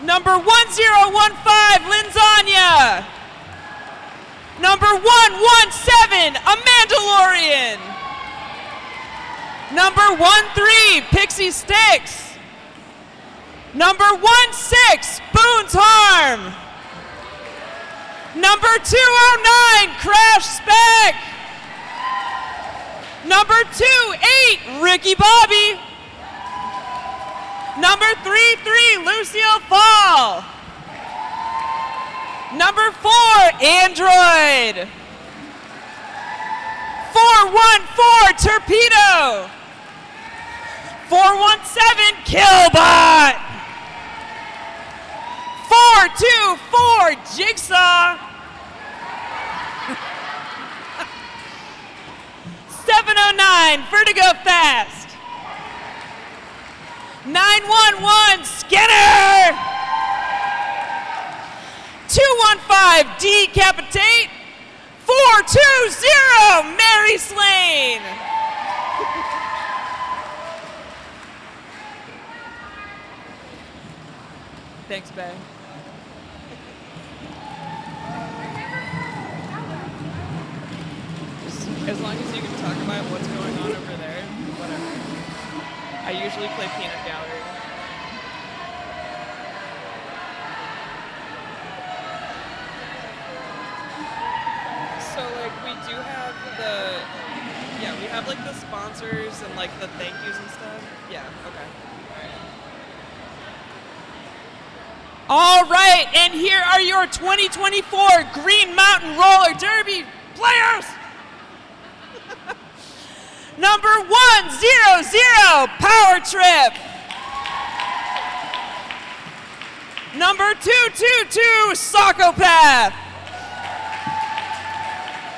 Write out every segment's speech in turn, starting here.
Number 1015, Linzania. Number 117, a Mandalorian. Number 13, Pixie Sticks. Number 16, Boone's Harm. Number 209, Crash Spec. Number 28, Ricky Bobby. Number 33, Lucille Fall. Number 4, Android. 414, Torpedo. 417, Killbot. 424, Jigsaw. 709, Vertigo Fast. 911, Skinner. 215, Decapitate. 420, Mary Slane. Thanks, Bay. As long as you can talk about what's going on over there, whatever. I usually play Peanut Gallery. So, like, we do have we have, like, the sponsors and, like, the thank yous and stuff. Yeah, okay. All right, and here are your 2024 Green Mountain Roller Derby players. Number 100, Power Trip. Number 222, Psychopath.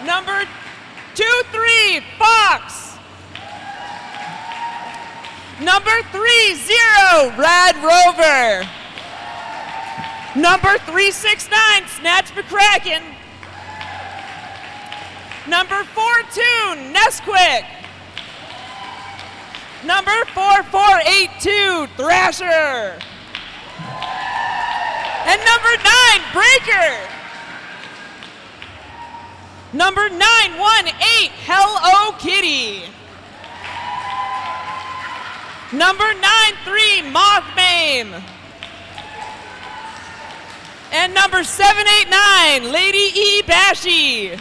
Number 23, Fox. Number 30, Rad Rover. Number 369, Snatch McCracken. Number 42, Nesquik. Number 4482, Thrasher. And number 9, Breaker. Number 918, Hello Kitty. Number 93, Mothbane. And number 789, Lady E. Bashy.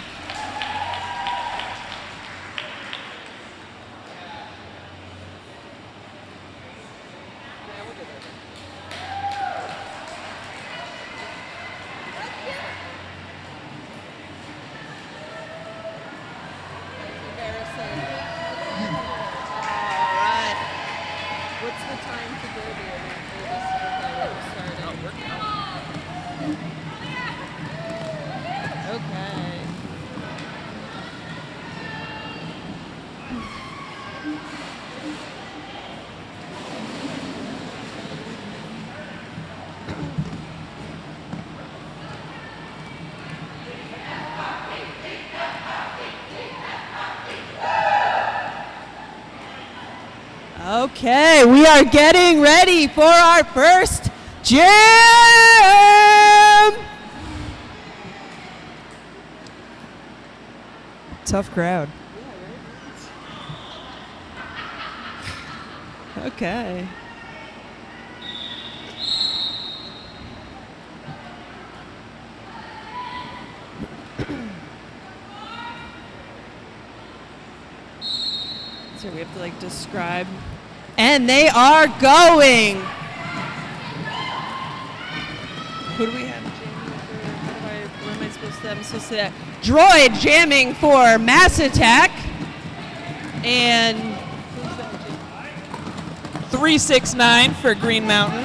Okay, we are getting ready for our first jam! Tough crowd. Okay. So we have to like describe. And they are going. Who do we have jamming for? What am I supposed to? I'm supposed to Droid jamming for Mass Attack. And 369 for Green Mountain.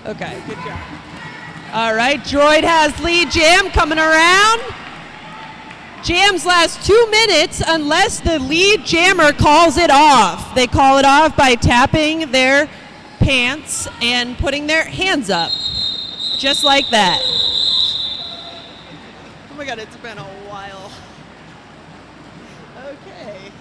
Okay, good job. All right, Droid has lead jam coming around. Jams last 2 minutes unless the lead jammer calls it off. They call it off by tapping their pants and putting their hands up. Just like that. Oh my God, it's been a while. Okay.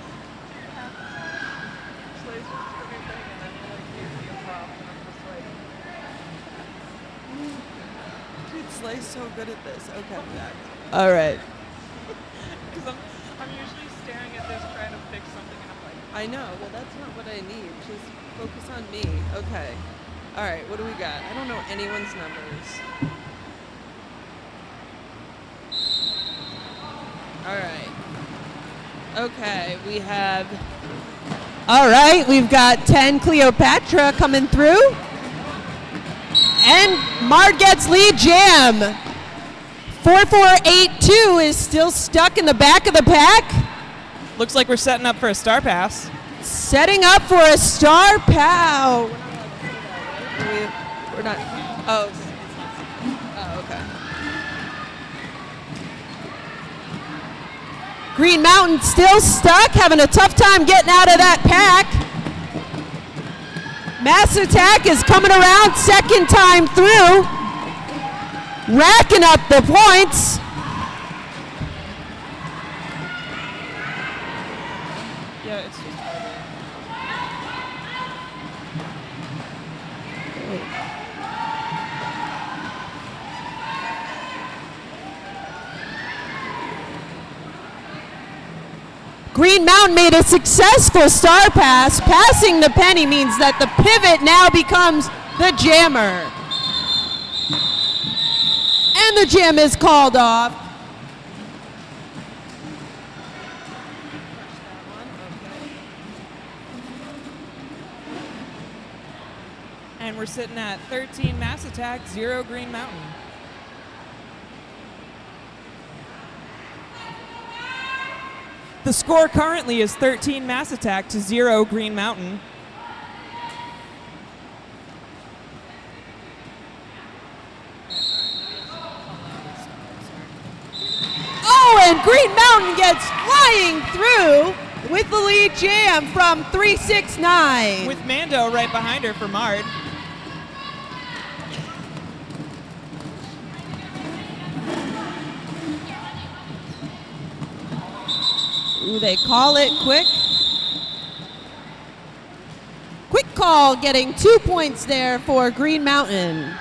Slay's so good at this. Okay. All right. Because I'm usually staring at this trying to fix something, and I'm like, I know. Well, that's not what I need. Just focus on me. Okay. All right. What do we got? I don't know anyone's numbers. All right. Okay. We have. All right. We've got 10 Cleopatra coming through. And MARD gets lead jam. 4482 is still stuck in the back of the pack. looks like we're setting up for a star pass. Setting up for a star pow. We're not. Oh, okay. Oh, okay. Green Mountain still stuck, having a tough time getting out of that pack. Mass Attack is coming around second time through, racking up the points. Yeah, it's just Green Mountain made a successful star pass. Passing the penny means that the pivot now becomes the jammer. And the jam is called off. And we're sitting at 13 Mass Attack, 0 Green Mountain. The score currently is 13 Mass Attack to 0 Green Mountain. Oh, and Green Mountain gets flying through with the lead jam from 369. With Mando right behind her for MARD. Ooh, they call it quick. Quick call, getting 2 points there for Green Mountain.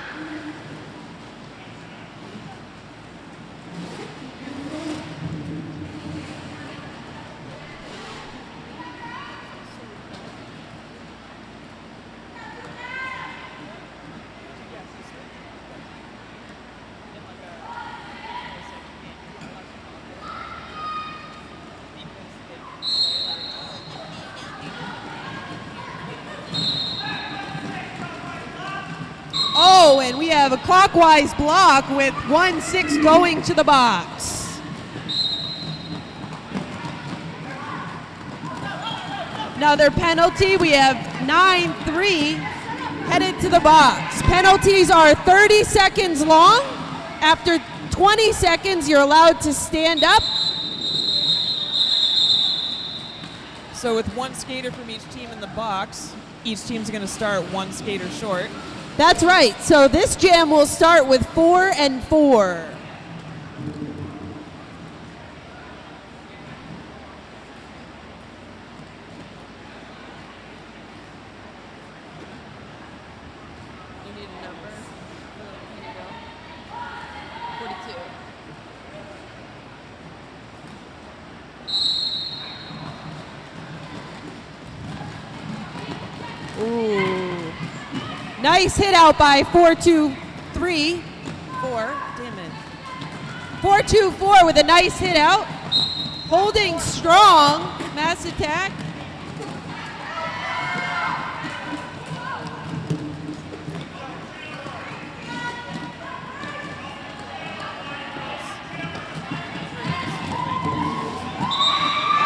Oh, and we have a clockwise block with 1-6 going to the box. Another penalty. We have 9-3 headed to the box. Penalties are 30 seconds long. After 20 seconds, you're allowed to stand up. So with one skater from each team in the box, each team's going to start one skater short. That's right. So this jam will start with 4 and 4. You need a number? Here you go. 42. Ooh. Nice hit out by 4-2-3. 4. Damn it. 4-2-4 with a nice hit out. Holding strong. Mass Attack.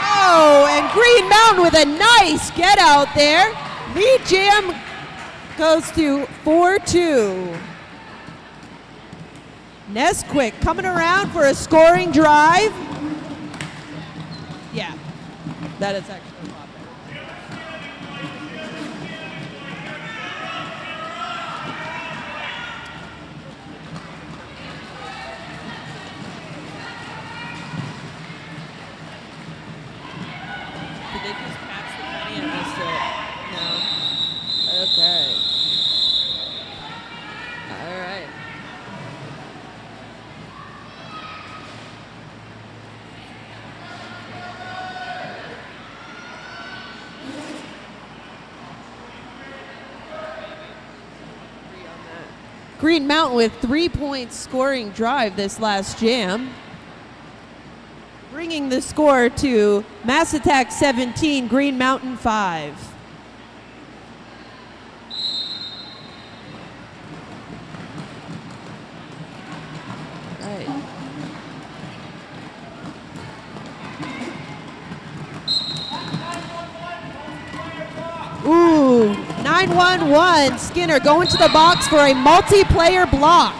Oh, and Green Mountain with a nice get out there. Lead jam goes to 4-2. Nesquik coming around for a scoring drive. Yeah, that is actually a lot better. Did they just pass the penny and missed it? No. Okay. All right. Green Mountain with 3 points scoring drive this last jam, bringing the score to Mass Attack 17, Green Mountain 5. Right. Ooh, 9-1-1. Skinner going to the box for a multiplayer block.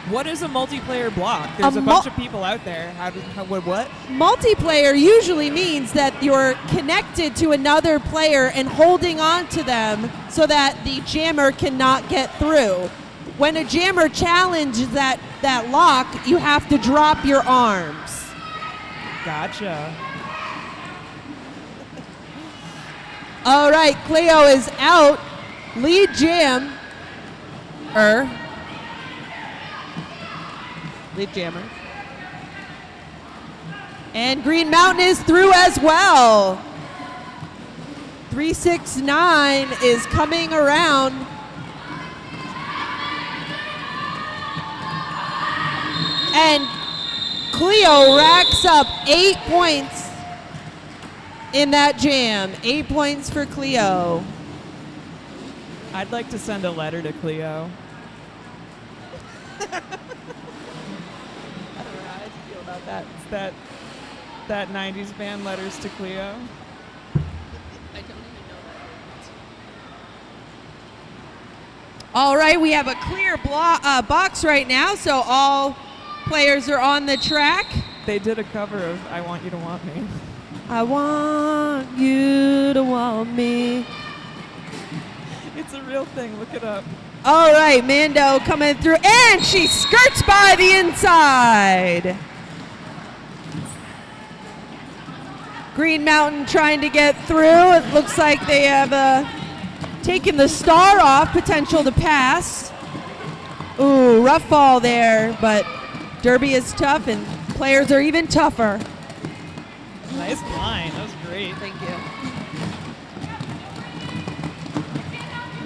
What is a multiplayer block? There's a bunch of people out there. What? Multiplayer usually means that you're connected to another player and holding on to them so that the jammer cannot get through. When a jammer challenges that lock, you have to drop your arms. Gotcha. All right, Cleo is out. Lead jammer. Lead jammer. And Green Mountain is through as well. 369 is coming around. And Cleo racks up 8 points in that jam. 8 points for Cleo. I'd like to send a letter to Cleo. I don't know how I feel about that. It's that 90s band, Letters to Cleo. I don't even know that. All right, we have a clear box right now, so all players are on the track. They did a cover of I Want You to Want Me. I want you to want me. It's a real thing. Look it up. All right, Mando coming through, and she skirts by the inside. Green Mountain trying to get through. It looks like they have taken the star off, potential to pass. Ooh, rough fall there, but Derby is tough, and players are even tougher. Nice line. That was great. Thank you.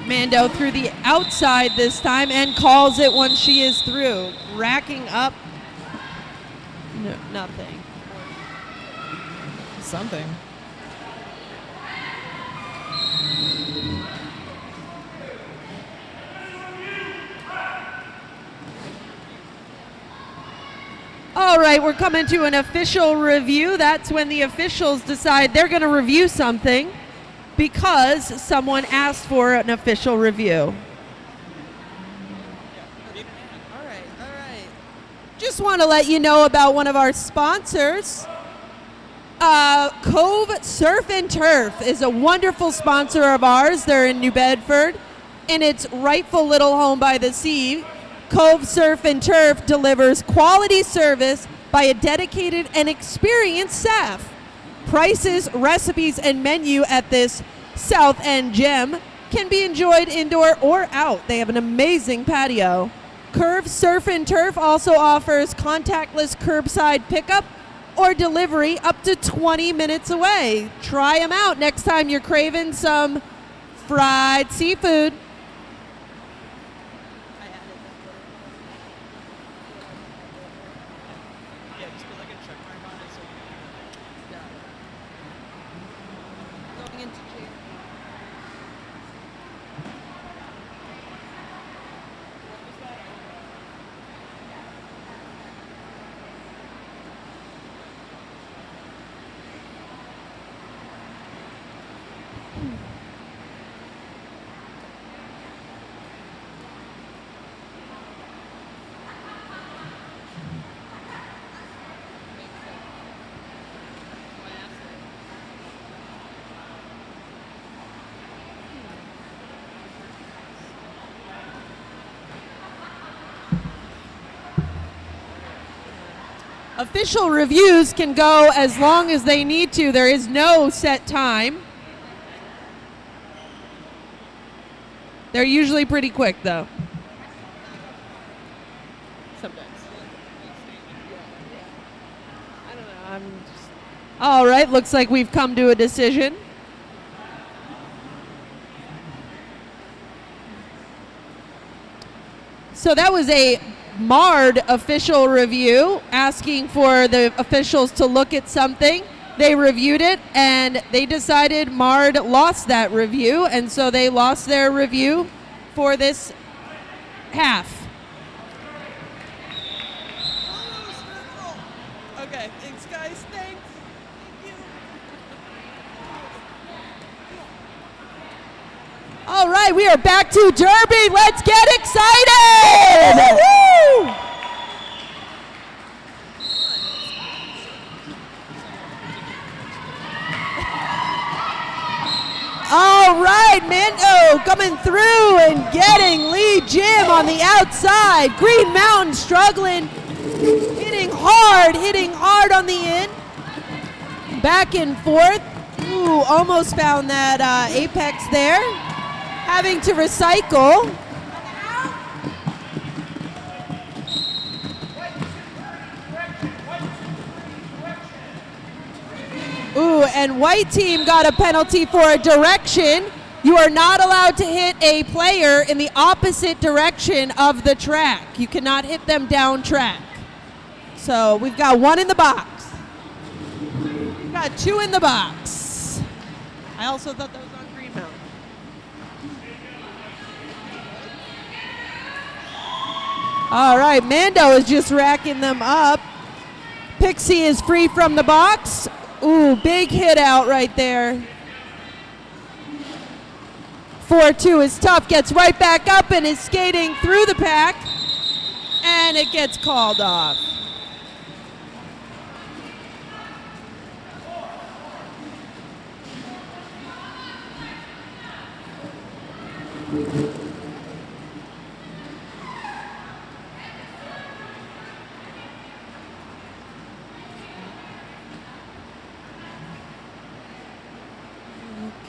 Mando through the outside this time and calls it once she is through. Racking up nothing. Something. All right, we're coming to an official review. That's when the officials decide they're going to review something because someone asked for an official review. All right. Just want to let you know about one of our sponsors. Cove Surf and Turf is a wonderful sponsor of ours. They're in New Bedford, in its rightful little home by the sea. Cove Surf and Turf delivers quality service by a dedicated and experienced staff. Prices, recipes, and menu at this South End gem can be enjoyed indoor or out. They have an amazing patio. Cove Surf and Turf also offers contactless curbside pickup or delivery up to 20 minutes away. Try them out next time you're craving some fried seafood. Official reviews can go as long as they need to. There is no set time. They're usually pretty quick, though. Sometimes. I don't know. All right, looks like we've come to a decision. So that was a MARD official review asking for the officials to look at something. They reviewed it and they decided MARD lost that review, and so they lost their review for this half. Okay, thanks guys, thanks. Thank you. All right, we are back to Derby. Let's get excited! Woo-hoo! All right, Mando coming through and getting lead Jim on the outside. Green Mountain struggling, hitting hard on the end. Back and forth. Ooh, almost found that apex there. Having to recycle. Ooh, and white team got a penalty for a direction. You are not allowed to hit a player in the opposite direction of the track. You cannot hit them down track. So we've got one in the box. We've got two in the box. I also thought that was on Green Mountain. All right, Mando is just racking them up. Pixie is free from the box. Ooh, big hit out right there. 4-2 is tough, gets right back up and is skating through the pack, and it gets called off.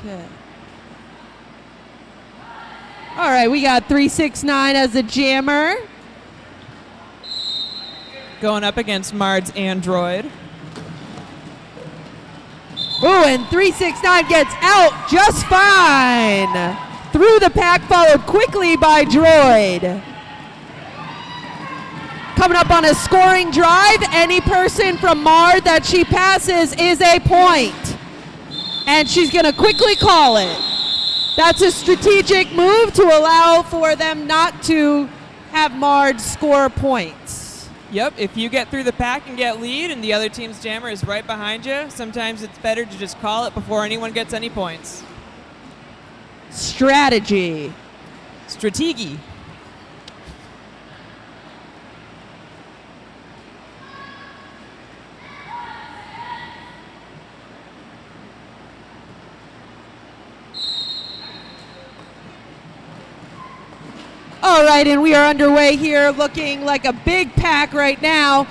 Okay. All right, we got 369 as a jammer. Going up against MARD's Android. Ooh, and 369 gets out just fine. Through the pack, followed quickly by Droid. Coming up on a scoring drive, any person from MARD that she passes is a point. And she's going to quickly call it. That's a strategic move to allow for them not to have MARD score points. Yep, if you get through the pack and get lead and the other team's jammer is right behind you, sometimes it's better to just call it before anyone gets any points. Strategy. Strategi. All right, and we are underway here, looking like a big pack right now.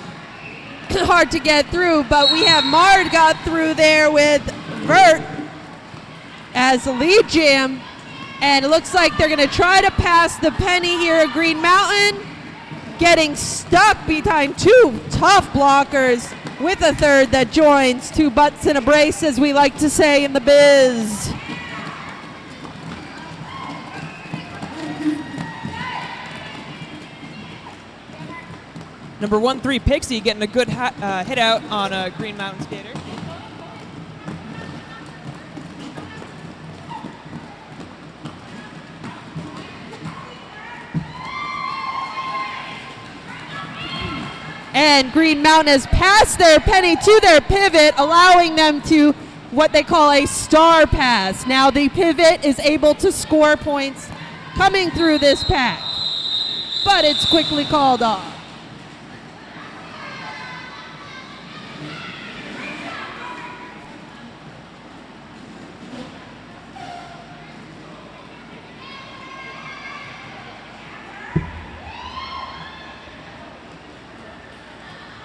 Hard to get through, but we have MARD got through there with Vert as the lead jam, and it looks like they're going to try to pass the penny here at Green Mountain, getting stuck behind two tough blockers with a third that joins. Two butts in a brace, as we like to say in the biz. Number 1-3 Pixie getting a good hit out on a Green Mountain skater. And Green Mountain has passed their penny to their pivot, allowing them to what they call a star pass. Now the pivot is able to score points coming through this pack, but it's quickly called off.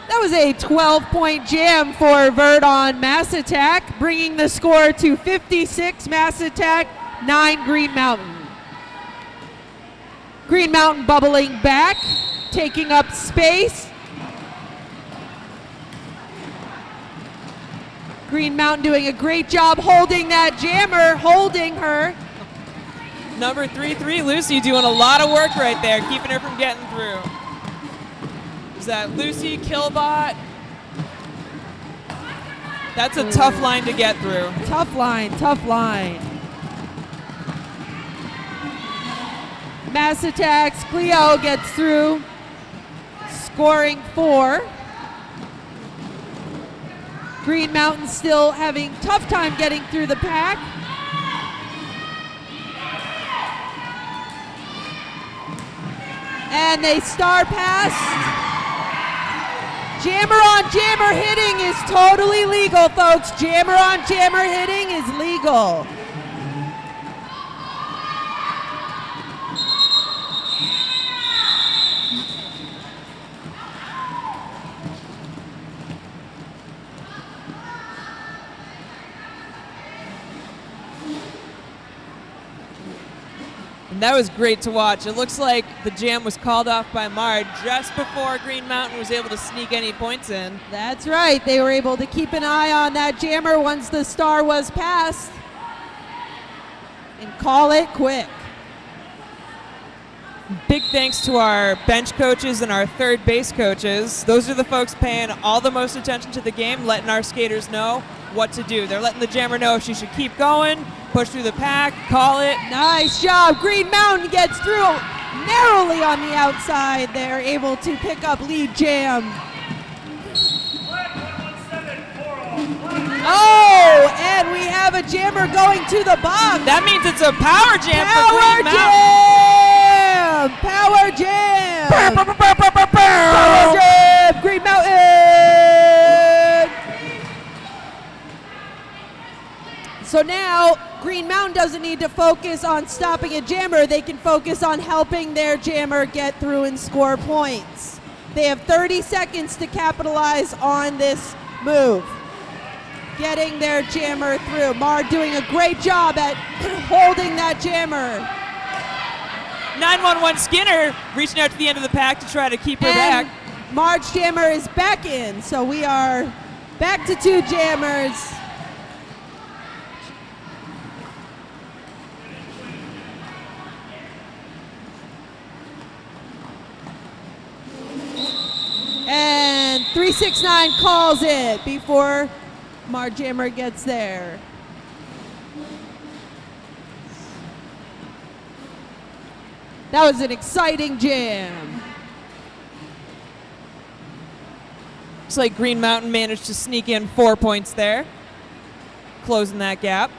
That was a 12-point jam for Vert on Mass Attack, bringing the score to 56 Mass Attack, 9 Green Mountain. Green Mountain bubbling back, taking up space. Green Mountain doing a great job holding that jammer, holding her. Number 3-3, Lucy doing a lot of work right there, keeping her from getting through. Is that Lucy, Killbot? That's a tough line to get through. Tough line, tough line. Mass Attacks, Cleo gets through, scoring 4. Green Mountain still having tough time getting through the pack. And they star pass. Jammer on jammer hitting is totally legal, folks. Jammer on jammer hitting is legal. And that was great to watch. It looks like the jam was called off by MARD just before Green Mountain was able to sneak any points in. That's right. They were able to keep an eye on that jammer once the star was passed and call it quick. Big thanks to our bench coaches and our third base coaches. Those are the folks paying all the most attention to the game, letting our skaters know what to do. They're letting the jammer know if she should keep going, push through the pack, call it. Nice job. Green Mountain gets through narrowly on the outside. They're able to pick up lead jam. Oh, and we have a jammer going to the box. That means it's a power jam for Power Green Mountain. jam! Power jam! Power jam! Green Mountain! So now, Green Mountain doesn't need to focus on stopping a jammer. They can focus on helping their jammer get through and score points. They have 30 seconds to capitalize on this move, getting their jammer through. MARD doing a great job at holding that jammer. 911 Skinner reaching out to the end of the pack to try to keep her back. MARD's jammer is back in, so we are back to 2 jammers. And 369 calls it before MARD jammer gets there. That was an exciting jam. Looks like Green Mountain managed to sneak in 4 points there, closing that gap.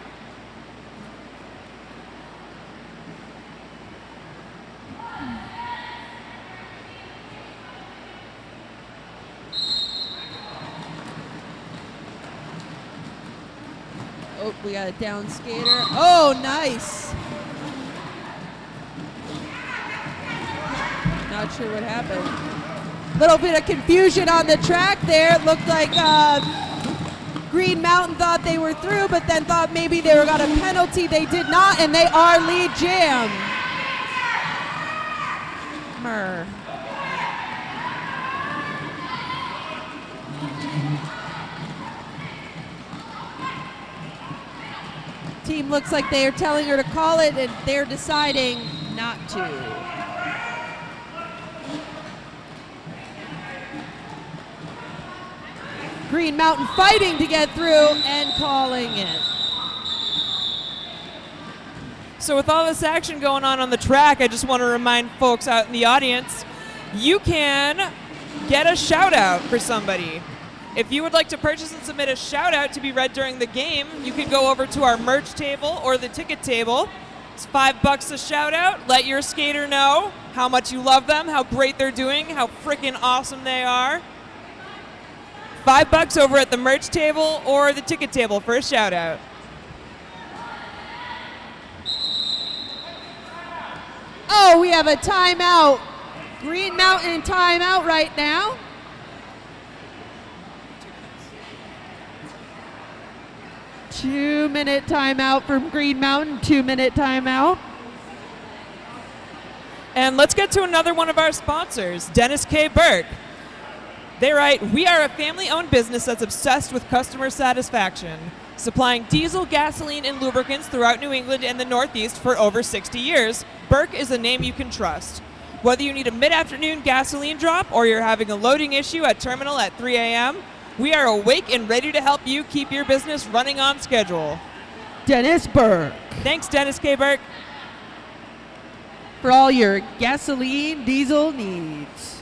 Oh, we got a down skater. Oh, nice. Not sure what happened. Little bit of confusion on the track there. It looked like Green Mountain thought they were through, but then thought maybe they got a penalty. They did not, and they are lead jam. Mer. Team looks like they are telling her to call it, and they're deciding not to. Green Mountain fighting to get through and calling it. So with all this action going on the track, I just want to remind folks out in the audience, you can get a shout out for somebody. If you would like to purchase and submit a shout out to be read during the game, you can go over to our merch table or the ticket table. It's $5 a shout out. Let your skater know how much you love them, how great they're doing, how freaking awesome they are. $5 over at the merch table or the ticket table for a shout out. Oh, we have a timeout. Green Mountain timeout right now. Two-minute timeout from Green Mountain, 2-minute timeout. And let's get to another one of our sponsors, Dennis K. Burke. They write, "We are a family-owned business that's obsessed with customer satisfaction. Supplying diesel, gasoline, and lubricants throughout New England and the Northeast for over 60 years, Burke is a name you can trust. Whether you need a mid-afternoon gasoline drop or you're having a loading issue at terminal at 3 a.m., we are awake and ready to help you keep your business running on schedule. Dennis Burke. Thanks, Dennis K. Burke. For all your gasoline, diesel needs.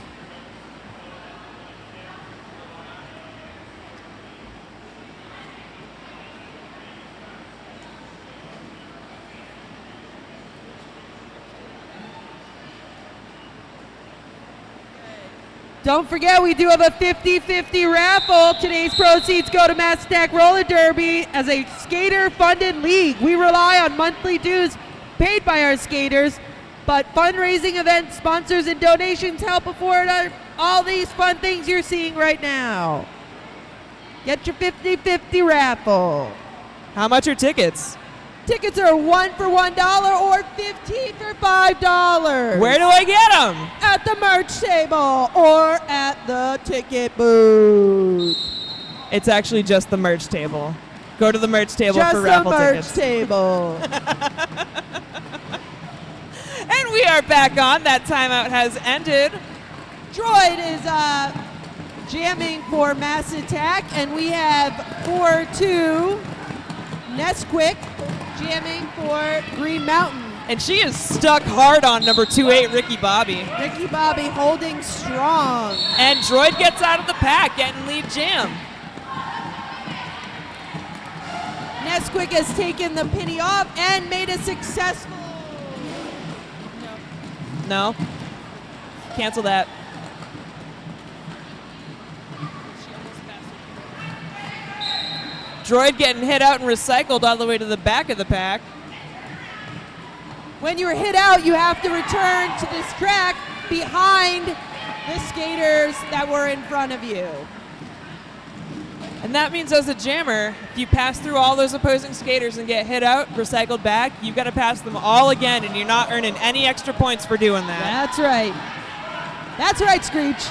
Don't forget, we do have a 50-50 raffle. Today's proceeds go to Mass Attack Roller Derby as a skater-funded league. We rely on monthly dues paid by our skaters, but fundraising events, sponsors, and donations help afford all these fun things you're seeing right now. Get your 50-50 raffle. How much are tickets? Tickets are 1 for $1 or 15 for $5. Where do I get them? At the merch table or at the ticket booth. It's actually just the merch table. Go to the merch table for raffle tickets. Just the merch table. And we are back on. That timeout has ended. Droid is jamming for Mass Attack, and we have 4-2 Nesquik jamming for Green Mountain. And she is stuck hard on number 28, Ricky Bobby. Ricky Bobby holding strong. And Droid gets out of the pack, getting lead jam. Nesquik has taken the penny off and made a successful. No. Cancel that. Droid getting hit out and recycled all the way to the back of the pack. When you're hit out, you have to return to this track behind the skaters that were in front of you. And that means as a jammer, if you pass through all those opposing skaters and get hit out, recycled back, you've got to pass them all again, and you're not earning any extra points for doing that. That's right. That's right, Screech.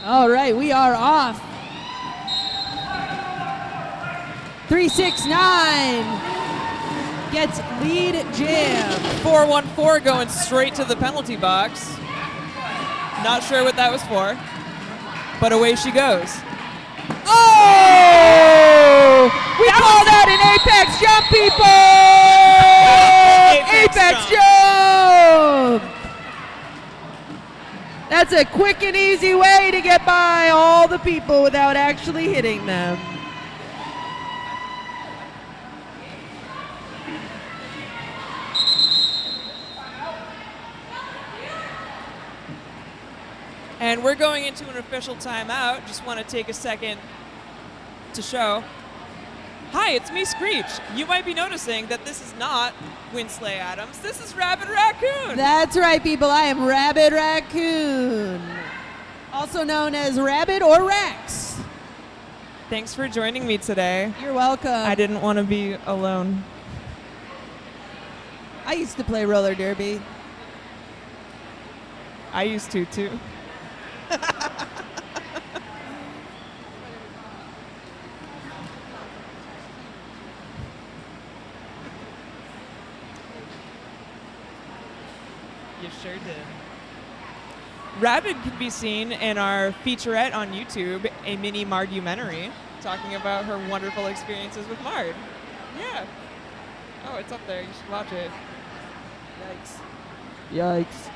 All right, we are off. 369 gets lead jam. 414 going straight to the penalty box. Not sure what that was for, but away she goes. Oh! We call that an Apex jump, people! Apex jump! That's a quick and easy way to get by all the people without actually hitting them. And we're going into an official timeout. Just want to take a second to show. Hi, it's me, Screech. You might be noticing that this is not Winsley Adams. This is Rabbit Raccoon. That's right, people. I am Rabbit Raccoon, also known as Rabbit or Rax. Thanks for joining me today. You're welcome. I didn't want to be alone. I used to play roller derby. I used to, too. You sure did. Rabbit can be seen in our featurette on YouTube, a mini MARD-umentary, talking about her wonderful experiences with MARD. Yeah. Oh, it's up there. You should watch it. Yikes. Yikes.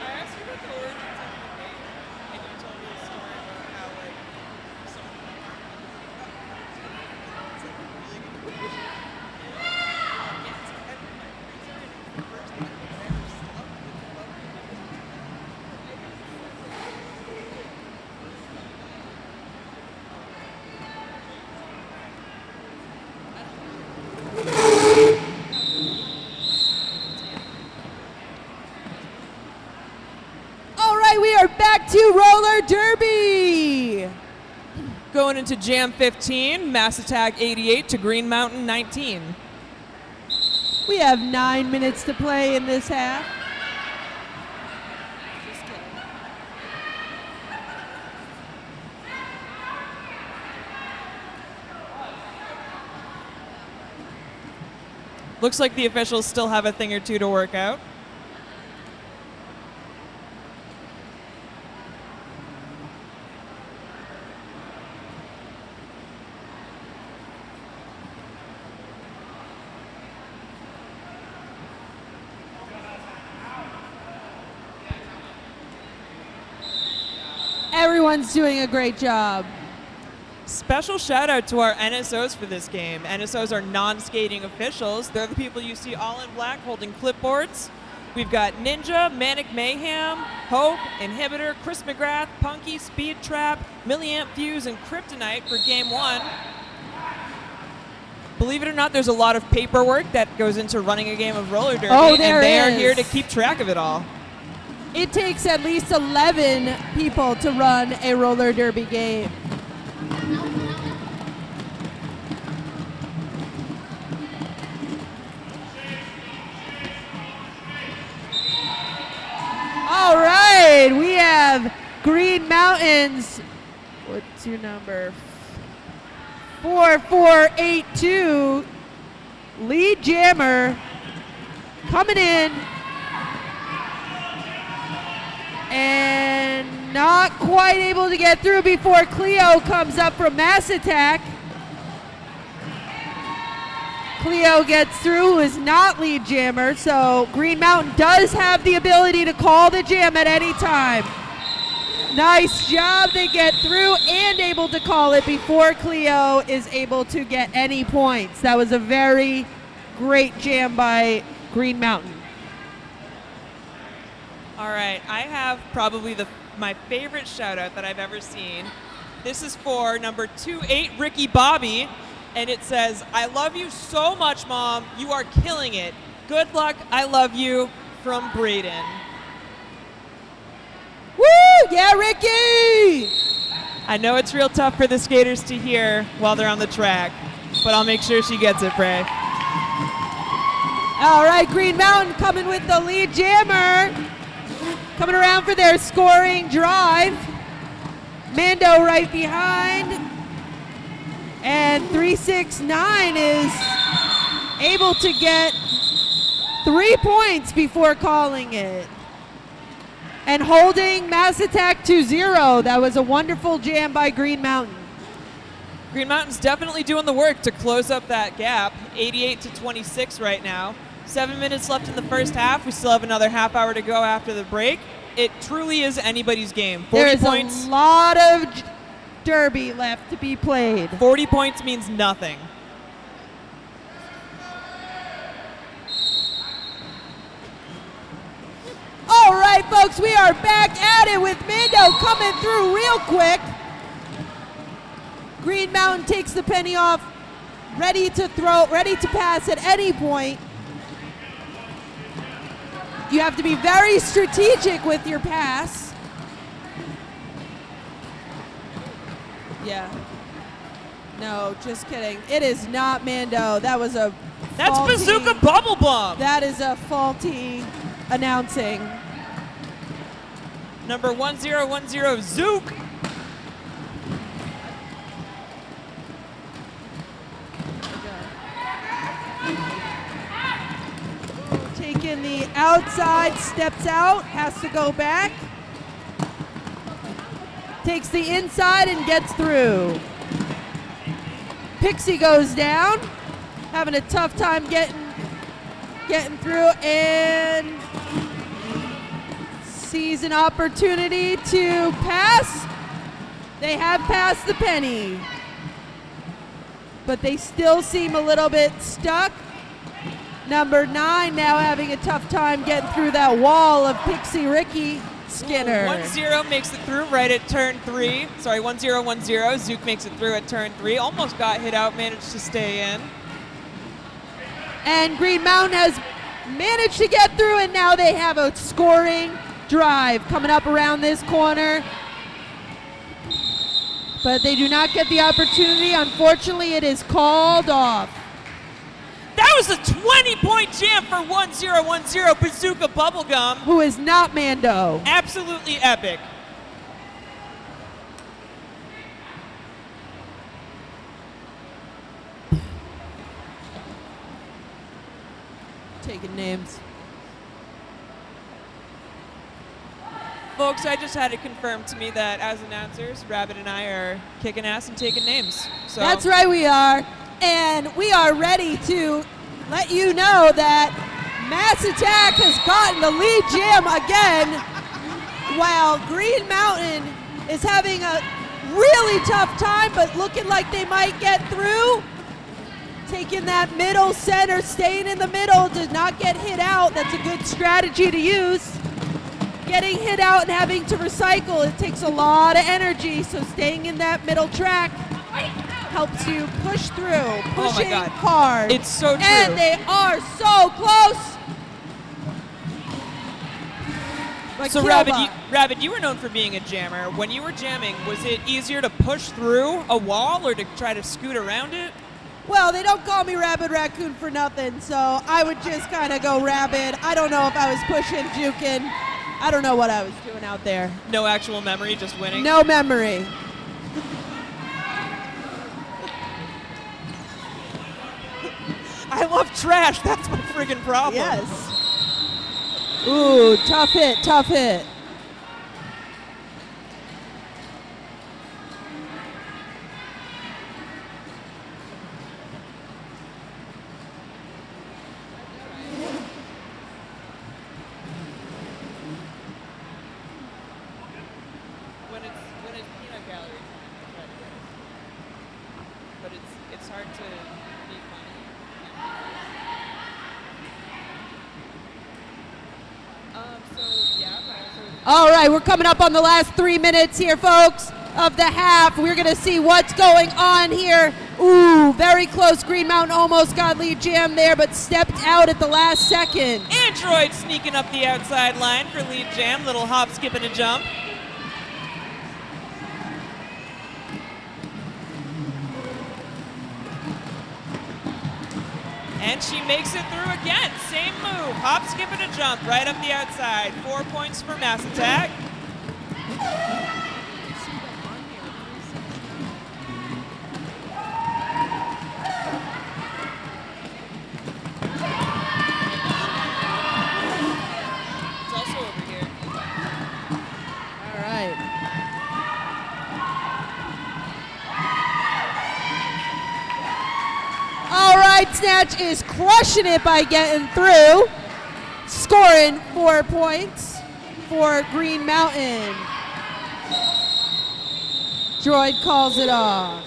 I asked you about the origins of the name, and you told me a story about how, like, someone... It's like a really good question. Yeah, it's kind of my freezer, and it's the first time I've ever slept with a love. All right, we are back to roller derby. Going into Jam 15, Mass Attack 88 to Green Mountain 19. We have 9 minutes to play in this half. Just kidding. Looks like the officials still have a thing or two to work out. Everyone's doing a great job. Special shout out to our NSOs for this game. NSOs are non-skating officials. They're the people you see all in black holding clipboards. We've got Ninja, Manic Mayhem, Hope, Inhibitor, Chris McGrath, Punky, Speed Trap, Milliamp Fuse, and Kryptonite for game 1. Believe it or not, there's a lot of paperwork that goes into running a game of roller derby, Oh, and they are is. here to keep track of it all. It takes at least 11 people to run a roller derby game. All right, we have Green Mountains. What's your number? 4482. Lead jammer coming in. And not quite able to get through before Cleo comes up from Mass Attack. Cleo gets through, who is not lead jammer, so Green Mountain does have the ability to call the jam at any time. Nice job, they get through and able to call it before Cleo is able to get any points. That was a very great jam by Green Mountain. All right, I have probably my favorite shout out that I've ever seen. This is for number 28, Ricky Bobby, and it says, "I love you so much, Mom. You are killing it. Good luck. I love you," from Braden. Woo! Yeah, Ricky! I know it's real tough for the skaters to hear while they're on the track, but I'll make sure she gets it, Bray. All right, Green Mountain coming with the lead jammer. Coming around for their scoring drive. Mando right behind. And 369 is able to get 3 points before calling it. And holding Mass Attack to 0. That was a wonderful jam by Green Mountain. Green Mountain's definitely doing the work to close up that gap. 88 to 26 right now. 7 minutes left in the first half. We still have another half hour to go after the break. It truly is anybody's game. 40 There's points. a lot of derby left to be played. 40 points means nothing. All right, folks, we are back at it with Mando coming through real quick. Green Mountain takes the penny off, ready to throw, ready to pass at any point. You have to be very strategic with your pass. Yeah. No, just kidding. It is not Mando. That was a That's faulty, Bazooka Bubble Bomb. That is a faulty announcing. Number 1010, Zook. on the outside, steps out, has to go back. Takes the inside and gets through. Pixie goes down, having a tough time getting through, and sees an opportunity to pass. They have passed the penny, but they still seem a little bit stuck. Number 9 now having a tough time getting through that wall of Pixie Ricky Skinner. 1-0 makes it through right at turn 3. Sorry, 1-0-1-0. Zook makes it through at turn 3. Almost got hit out, managed to stay in. And Green Mountain has managed to get through, and now they have a scoring drive coming up around this corner. But they do not get the opportunity. Unfortunately, it is called off. That was a 20-point jam for 1-0-1-0 Bazooka Bubblegum. Who is not Mando. Absolutely epic. Taking names. Folks, I just had it confirmed to me that as announcers, Rabbit and I are kicking ass and taking names. So That's right, we are. And we are ready to let you know that Mass Attack has gotten the lead jam again, while Green Mountain is having a really tough time, but looking like they might get through. Taking that middle center, staying in the middle, does not get hit out. That's a good strategy to use. Getting hit out and having to recycle, it takes a lot of energy, so staying in that middle track helps you push through, pushing hard. It's so true. And they are so close. Like so Rabbit, you were known for being a jammer. When you were jamming, was it easier to push through a wall or to try to scoot around it? Well, they don't call me Rabbit Raccoon for nothing, so I would just kind of go Rabbit. I don't know if I was pushing, juking. I don't know what I was doing out there. No actual memory, just winning? No memory. I love trash. That's my friggin' problem. Yes. Ooh, tough hit, tough hit. When it's peanut gallery time, but it's hard to be funny. All right, we're coming up on the last 3 minutes here, folks, of the half. We're going to see what's going on here. Ooh, very close. Green Mountain almost got lead jam there, but stepped out at the last second. Android sneaking up the outside line for lead jam. Little hop, skip, and a jump. And she makes it through again. Same move. Hop, skip, and a jump right up the outside. 4 points for Mass Attack. It's also over here. All right. All right, Snatch is crushing it by getting through, scoring 4 points for Green Mountain. Droid calls it off.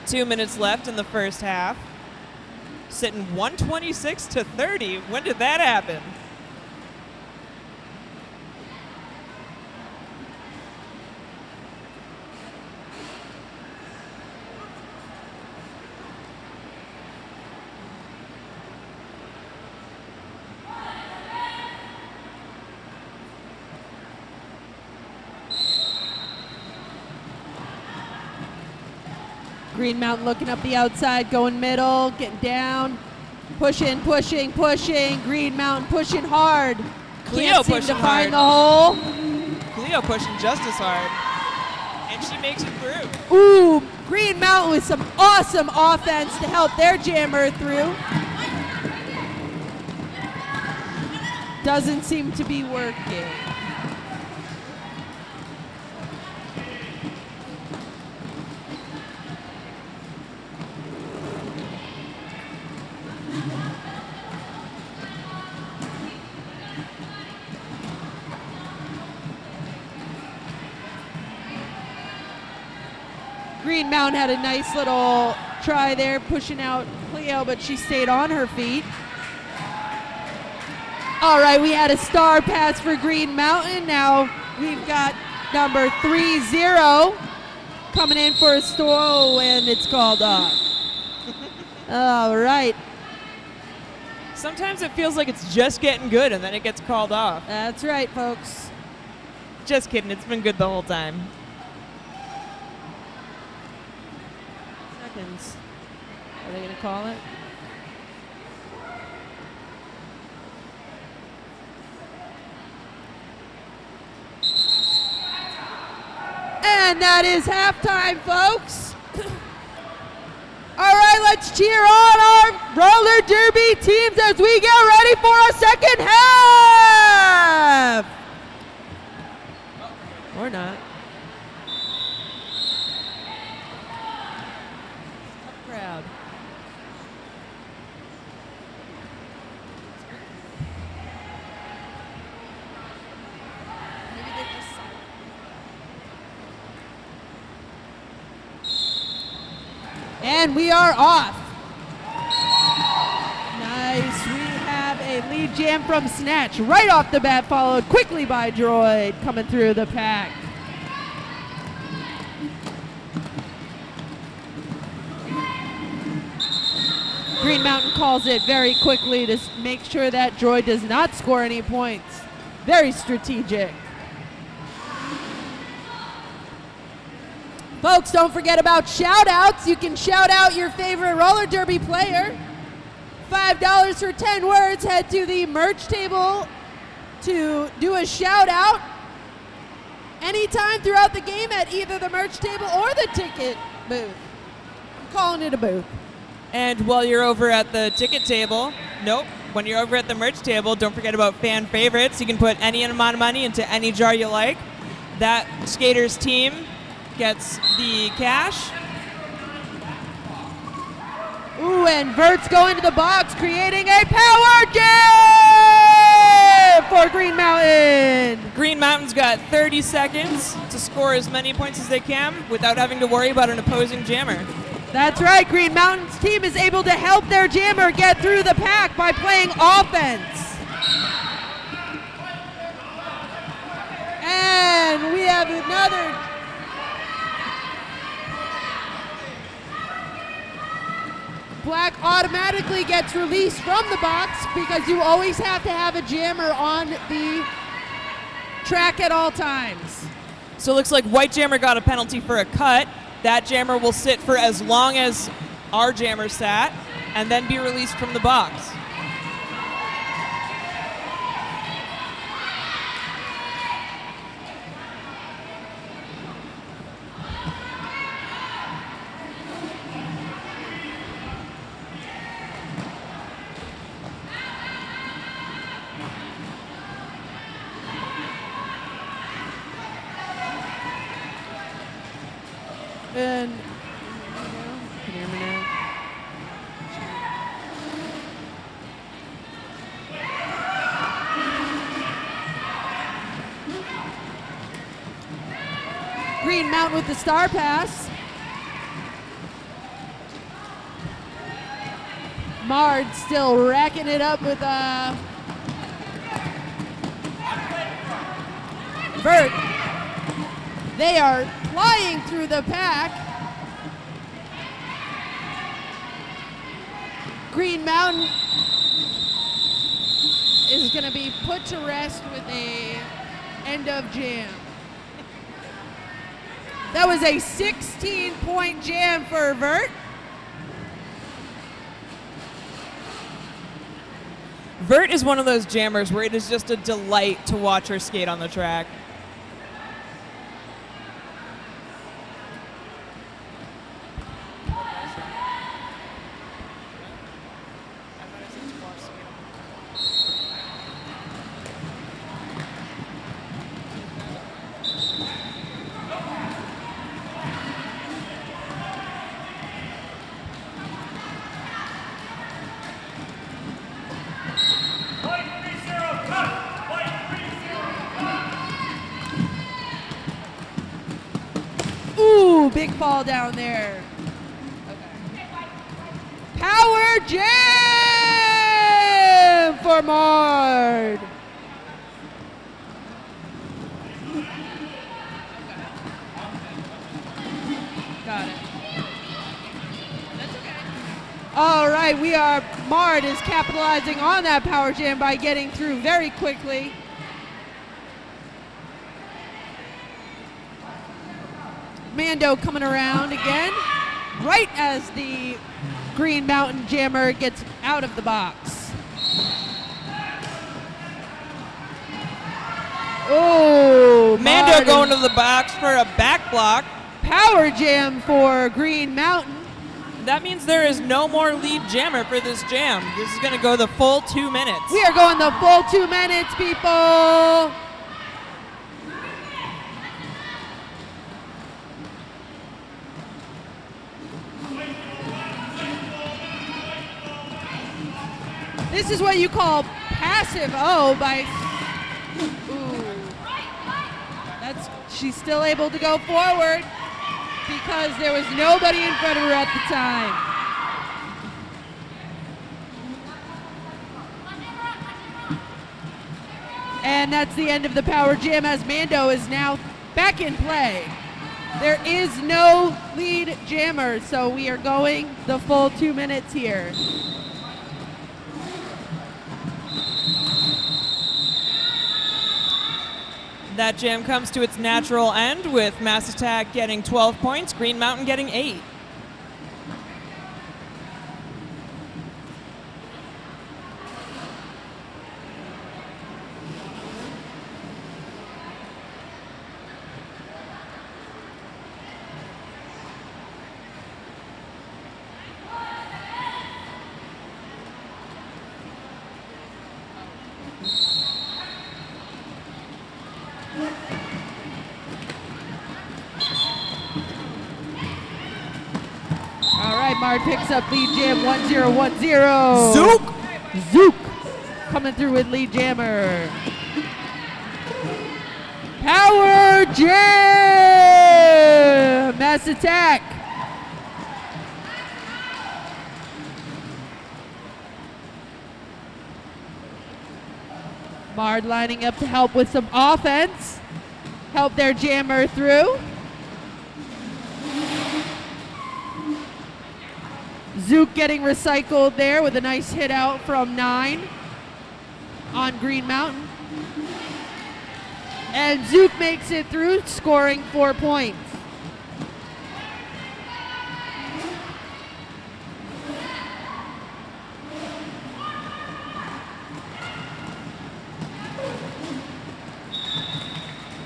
2 minutes left in the first half. Sitting 126-30. When did that happen? Green Mountain looking up the outside, going middle, getting down, pushing, pushing, pushing. Green Mountain pushing hard. Cleo Can't seem pushing to find hard. the hole. Cleo pushing just as hard. And she makes it through. Ooh, Green Mountain with some awesome offense to help their jammer through. Doesn't seem to be working. Green Mountain had a nice little try there, pushing out Cleo, but she stayed on her feet. All right, we had a star pass for Green Mountain. Now we've got number 30 coming in for a stall, and it's called off. All right. Sometimes it feels like it's just getting good, and then it gets called off. That's right, folks. Just kidding. It's been good the whole time. Seconds. Are they going to call it? And that is halftime, folks. All right, let's cheer on our roller derby teams as we get ready for a second half. Or not. Tough crowd. Maybe they're just silent. And we are off. Nice. We have a lead jam from Snatch right off the bat, followed quickly by Droid coming through the pack. Green Mountain calls it very quickly to make sure that Droid does not score any points. Very strategic. Folks, don't forget about shout-outs. You can shout out your favorite roller derby player. $5 for 10 words. Head to the merch table to do a shout-out anytime throughout the game at either the merch table or the ticket booth. I'm calling it a booth. And while you're over at the ticket table, when you're over at the merch table, don't forget about fan favorites. You can put any amount of money into any jar you like. That skater's team gets the cash. Ooh, and Vert's going to the box, creating a power jam for Green Mountain. Green Mountain's got 30 seconds to score as many points as they can without having to worry about an opposing jammer. That's right, Green Mountain's team is able to help their jammer get through the pack by playing offense. And we have another. Black automatically gets released from the box because you always have to have a jammer on the track at all times. So it looks like white jammer got a penalty for a cut. That jammer will sit for as long as our jammer sat and then be released from the box. And can you hear me now? Green Mountain with the star pass. MARD still racking it up with Vert. They are flying through the pack. Green Mountain is going to be put to rest with a end of jam. That was a 16-point jam for Vert. Vert is one of those jammers where it is just a delight to watch her skate on the track. Ooh, big fall down there. Okay. Power jam for MARD. Got it. That's okay. All right, MARD is capitalizing on that power jam by getting through very quickly. Mando coming around again, right as the Green Mountain Jammer gets out of the box. Oh, Mando going to the box for a back block. Power jam for Green Mountain. That means there is no more lead jammer for this jam. This is going to go the full 2 minutes. We are going the full 2 minutes, people. This is what you call passive O by. Ooh. She's still able to go forward because there was nobody in front of her at the time. And that's the end of the power jam as Mando is now back in play. There is no lead jammer, so we are going the full 2 minutes here. That jam comes to its natural end with Mass Attack getting 12 points, Green Mountain getting 8. MARD picks up lead jam 1010. Zook coming through with lead jammer. Power jam! Mass Attack. MARD lining up to help with some offense. Help their jammer through. Zook getting recycled there with a nice hit out from 9 on Green Mountain. And Zook makes it through, scoring 4 points.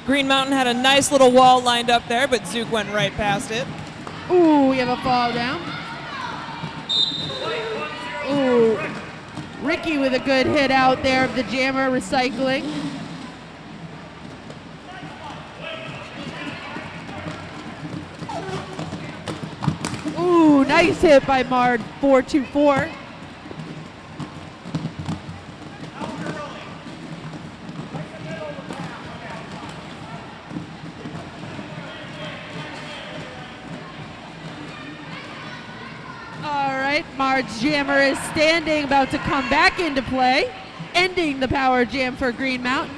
Green Mountain had a nice little wall lined up there, but Zook went right past it. Ooh, we have a fall down. Ooh, Ricky with a good hit out there of the jammer recycling. Ooh, nice hit by MARD 424. MARD's jammer is standing, about to come back into play, ending the power jam for Green Mountain.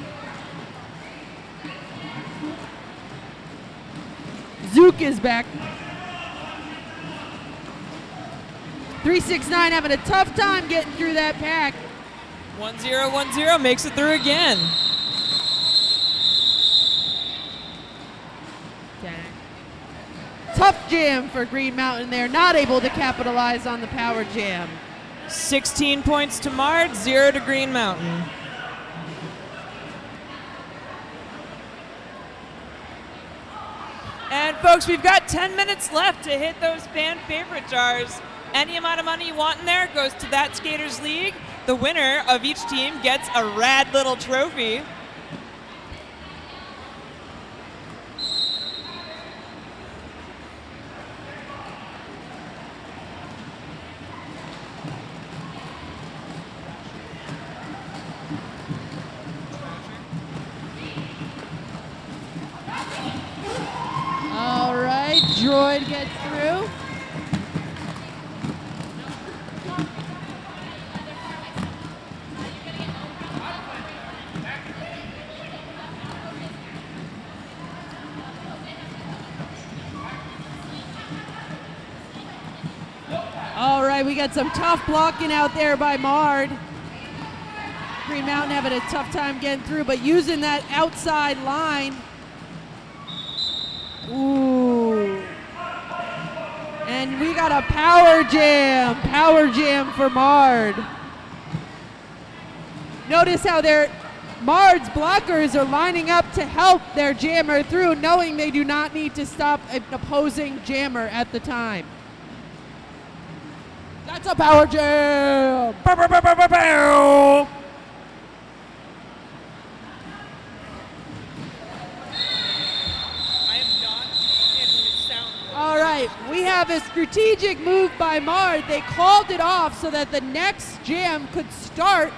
Zook is back. 369 having a tough time getting through that pack. 1010 makes it through again. Tough jam for Green Mountain. They're not able to capitalize on the power jam. 16 points to MARD, 0 to Green Mountain. And folks, we've got 10 minutes left to hit those fan favorite jars. Any amount of money you want in there goes to that Skaters League. The winner of each team gets a rad little trophy. Droid gets through. All right, we got some tough blocking out there by MARD. Green Mountain having a tough time getting through, but using that outside line. Ooh. And we got a power jam for MARD. Notice how MARD's blockers are lining up to help their jammer through, knowing they do not need to stop an opposing jammer at the time. That's a power jam! Bow, bow, bow, bow, bow, bow. I am not in sound. All right, we have a strategic move by MARD. They called it off so that the next jam could start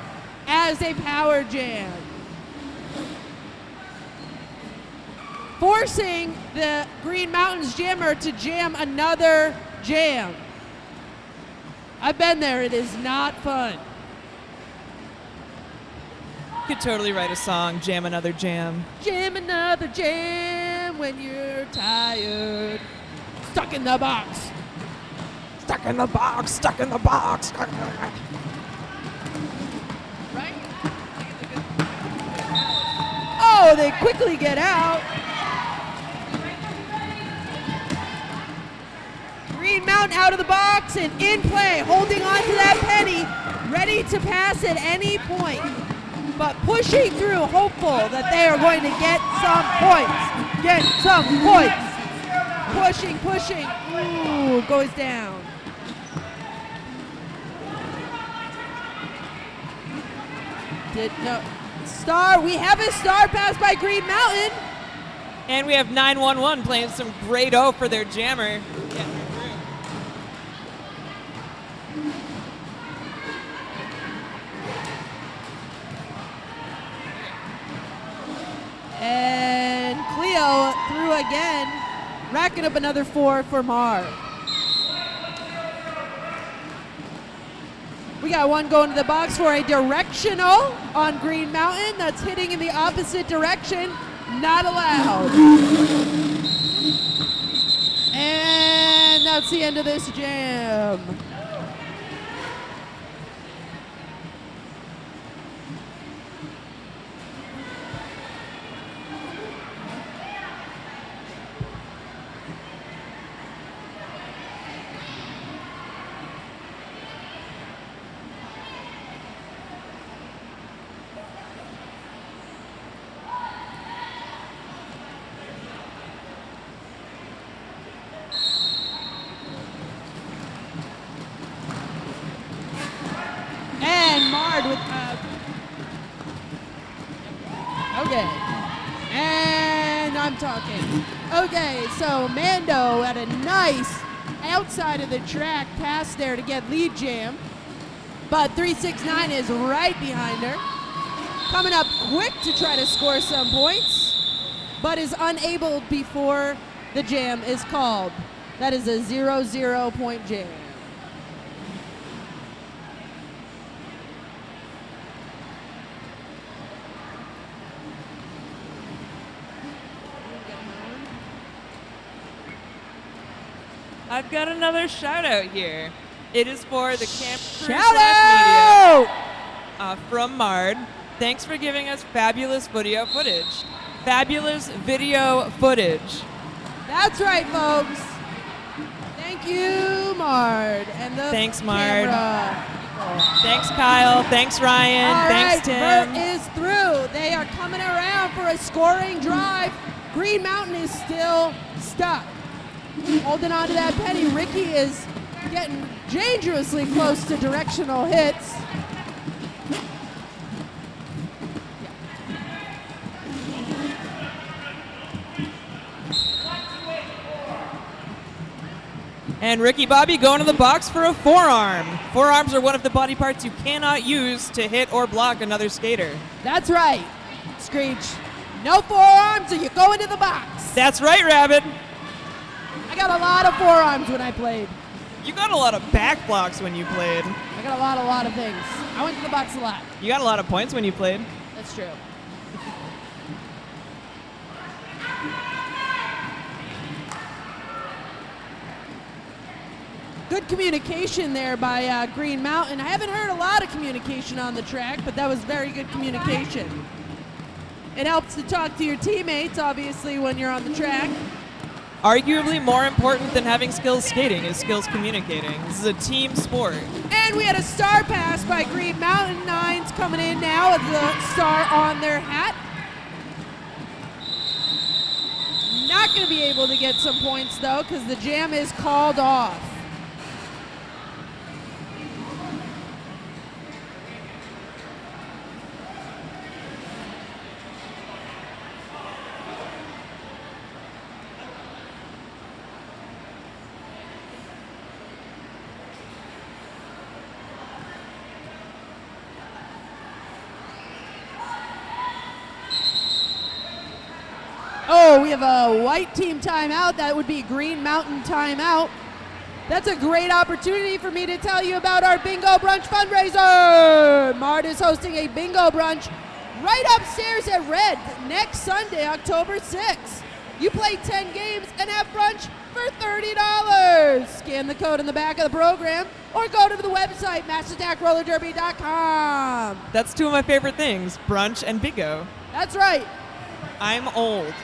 as a power jam, forcing the Green Mountains jammer to jam another jam. I've been there. It is not fun. You could totally write a song, Jam Another Jam. Jam another jam when you're tired. Stuck in the box. Stuck in the box, stuck in the box. Right? Oh, they quickly get out. Green Mountain out of the box and in play, holding on to that penny, ready to pass at any point, but pushing through, hopeful that they are going to get some points. Get some points. Pushing. Ooh, goes down. We have a star pass by Green Mountain. And we have 911 playing some great O for their jammer. And Cleo through again, racking up another 4 for MARD. We got one going to the box for a directional on Green Mountain. That's hitting in the opposite direction. Not allowed. And that's the end of this jam. And MARD with okay. And I'm talking. Okay, so Mando had a nice outside of the track pass there to get lead jam. But 369 is right behind her. Coming up quick to try to score some points, but is unable before the jam is called. That is a 0-0 point jam. I've got another shout out here. It is for the Camp Crew Shout out! Media from MARD. Thanks for giving us fabulous video footage. Fabulous video footage. That's right, folks. Thank you, MARD. And the Thanks, MARD. camera. Thanks, Kyle. Thanks, Ryan. All Thanks, right, Tim. Bert is through. They are coming around for a scoring drive. Green Mountain is still stuck. Holding on to that penny. Ricky is getting dangerously close to directional hits. And Ricky Bobby going to the box for a forearm. Forearms are one of the body parts you cannot use to hit or block another skater. That's right, Screech. No forearms or you go into the box. That's right, Rabbit. I got a lot of forearms when I played. You got a lot of back blocks when you played. I got a lot of things. I went to the box a lot. You got a lot of points when you played. That's true. Good communication there by Green Mountain. I haven't heard a lot of communication on the track, but that was very good communication. It helps to talk to your teammates, obviously, when you're on the track. Arguably more important than having skills skating is skills communicating. This is a team sport. And we had a star pass by Green Mountain. Nines coming in now with the star on their hat. Not going to be able to get some points, though, because the jam is called off. Oh, we have a white team timeout. That would be Green Mountain timeout. That's a great opportunity for me to tell you about our Bingo Brunch fundraiser. MARD is hosting a Bingo Brunch right upstairs at Red next Sunday, October 6th. You play 10 games and have brunch for $30. Scan the code in the back of the program or go to the website, massattackrollerderby.com. That's two of my favorite things, brunch and bingo. That's right. I'm old.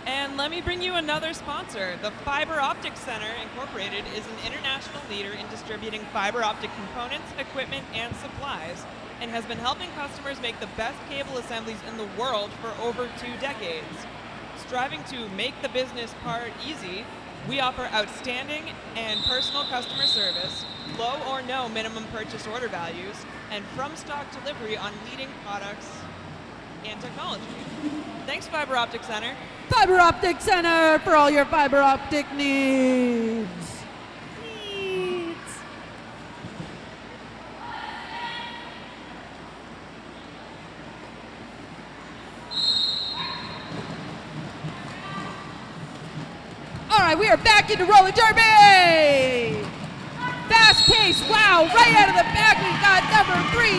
And let me bring you another sponsor. The Fiber Optic Center Incorporated is an international leader in distributing fiber optic components, equipment, and supplies, and has been helping customers make the best cable assemblies in the world for over 2 decades. Striving to make the business part easy, we offer outstanding and personal customer service, low or no minimum purchase order values, and from-stock delivery on leading products and technology. Thanks, Fiber Optic Center. Fiber Optic Center for all your fiber optic needs. All right, we are back into roller derby. Fast pace, wow, right out of the back we got number 30,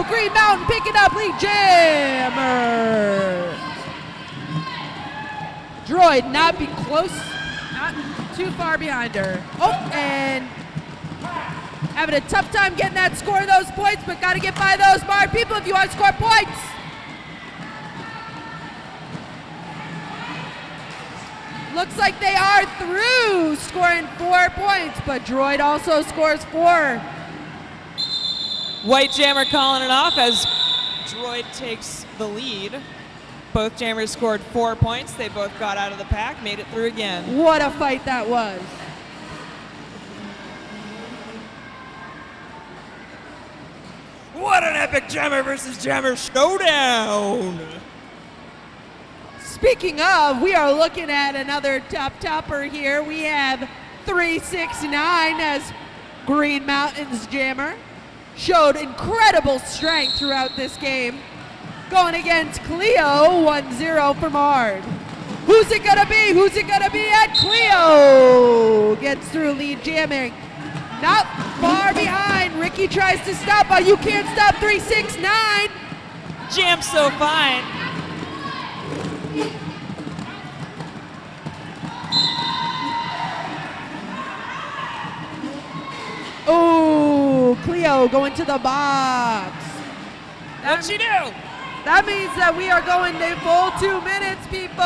Green Mountain picking up lead jammer. Droid not be close, not too far behind her. Oh, and having a tough time getting that score of those points, but got to get by those MARD people if you want to score points. Looks like they are through, scoring 4 points, but Droid also scores 4. White Jammer calling it off as Droid takes the lead. Both Jammers scored 4 points. They both got out of the pack, made it through again. What a fight that was. What an epic Jammer versus Jammer showdown! Speaking of, we are looking at another topper here. We have 369 as Green Mountain's jammer. Showed incredible strength throughout this game. Going against Cleo, 1-0 for MARD. Who's it gonna be? Who's it gonna be? And Cleo gets through lead jamming. Not far behind. Ricky tries to stop, but you can't stop 369. Jam's so fine. Oh, Cleo going to the box. What'd she do? That means that we are going the full 2 minutes, people.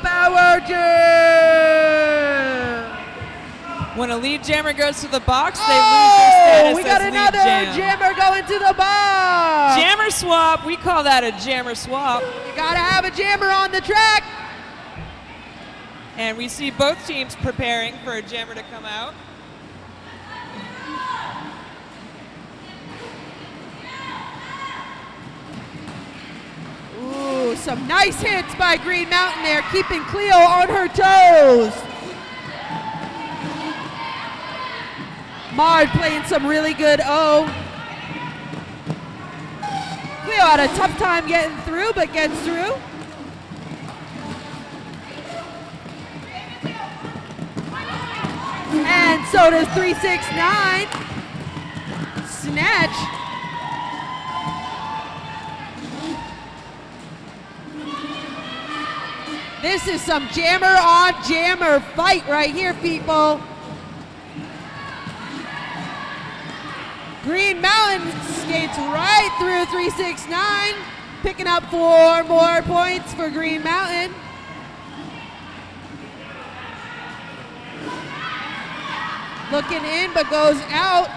Power jam. When a lead jammer goes to the box, they lose their status we got as another lead jam. jammer going to the box. Jammer swap. We call that a jammer swap. You gotta have a jammer on the track. And we see both teams preparing for a jammer to come out. Ooh, some nice hits by Green Mountain there, keeping Cleo on her toes. MARD playing some really good O. Cleo had a tough time getting through, but gets through. And so does 369. Snatch. This is some jammer on jammer fight right here, people. Green Mountain skates right through 369, picking up 4 more points for Green Mountain. Looking in, but goes out.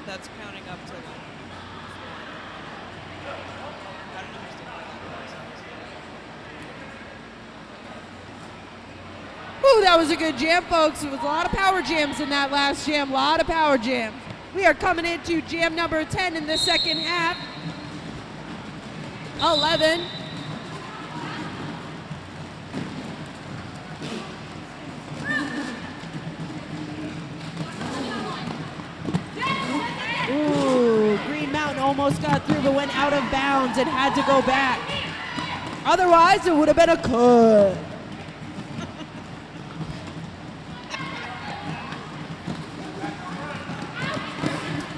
That's counting up to the... Ooh, that was a good jam, folks. It was a lot of power jams in that last jam. A lot of power jams. We are coming into jam number 10 in the second half. 11. Ooh, Green Mountain almost got through, but went out of bounds and had to go back. Otherwise, it would have been a cut.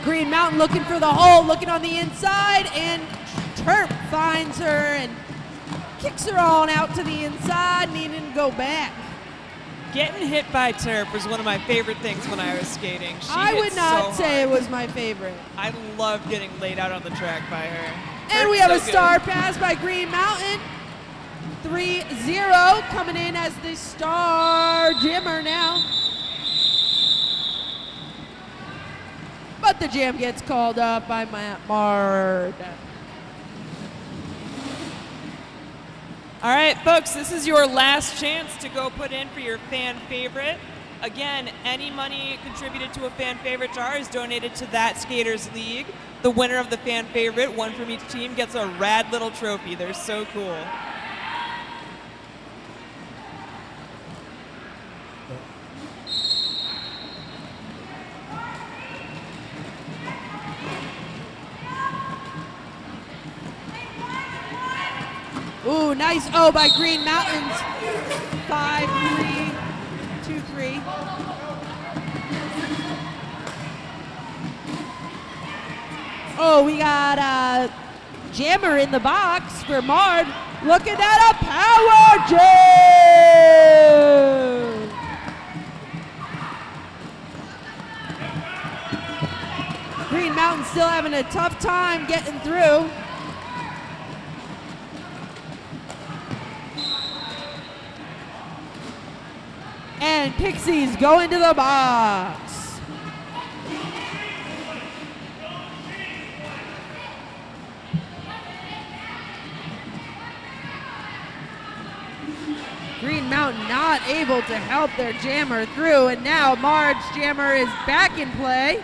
Green Mountain looking for the hole, looking on the inside, and Terp finds her and kicks her on out to the inside, needing to go back. Getting hit by Terp was one of my favorite things when I was skating. I would not say it was my favorite. I love getting laid out on the track by her. And we have a star pass by Green Mountain. 3-0 coming in as the star jammer now. But the jam gets called up by MARD. All right, folks, this is your last chance to go put in for your fan favorite. Again, any money contributed to a fan favorite jar is donated to that Skaters League. The winner of the fan favorite, one from each team, gets a rad little trophy. They're so cool. Ooh, nice O by Green Mountains. 5-3, 2-3. Oh, we got a jammer in the box for MARD. Looking at a power jam! Green Mountain still having a tough time getting through. And Pixies go into the box. Green Mountain not able to help their jammer through, and now MARD's jammer is back in play.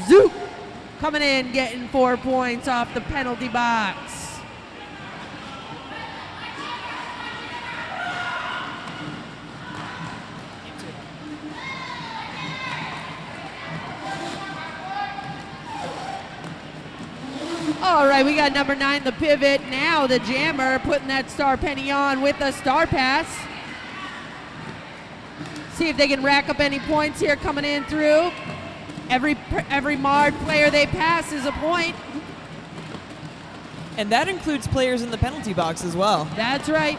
Zoop coming in, getting 4 points off the penalty box. All right, we got number 9, the pivot. Now the jammer putting that star penny on with a star pass. See if they can rack up any points here coming in through. Every MARD player they pass is a point. And that includes players in the penalty box as well. That's right.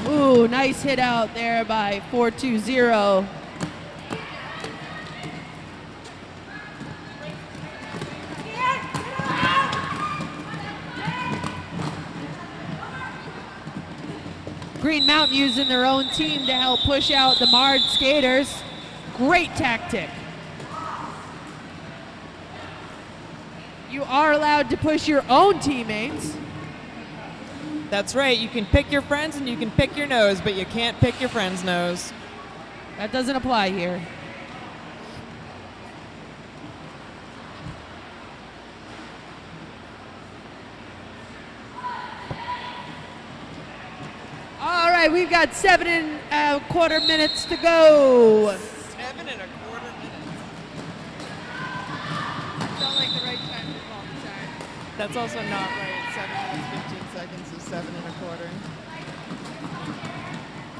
Ooh, nice hit out there by 420. Green Mountain using their own team to help push out the MARD skaters. Great tactic. You are allowed to push your own teammates. That's right. You can pick your friends and you can pick your nose, but you can't pick your friend's nose. That doesn't apply here. All right, we've got 7.25 minutes to go. 7.25 minutes. Felt like the right time to call the time. That's also not right. 7 minutes, 15 seconds is 7.25.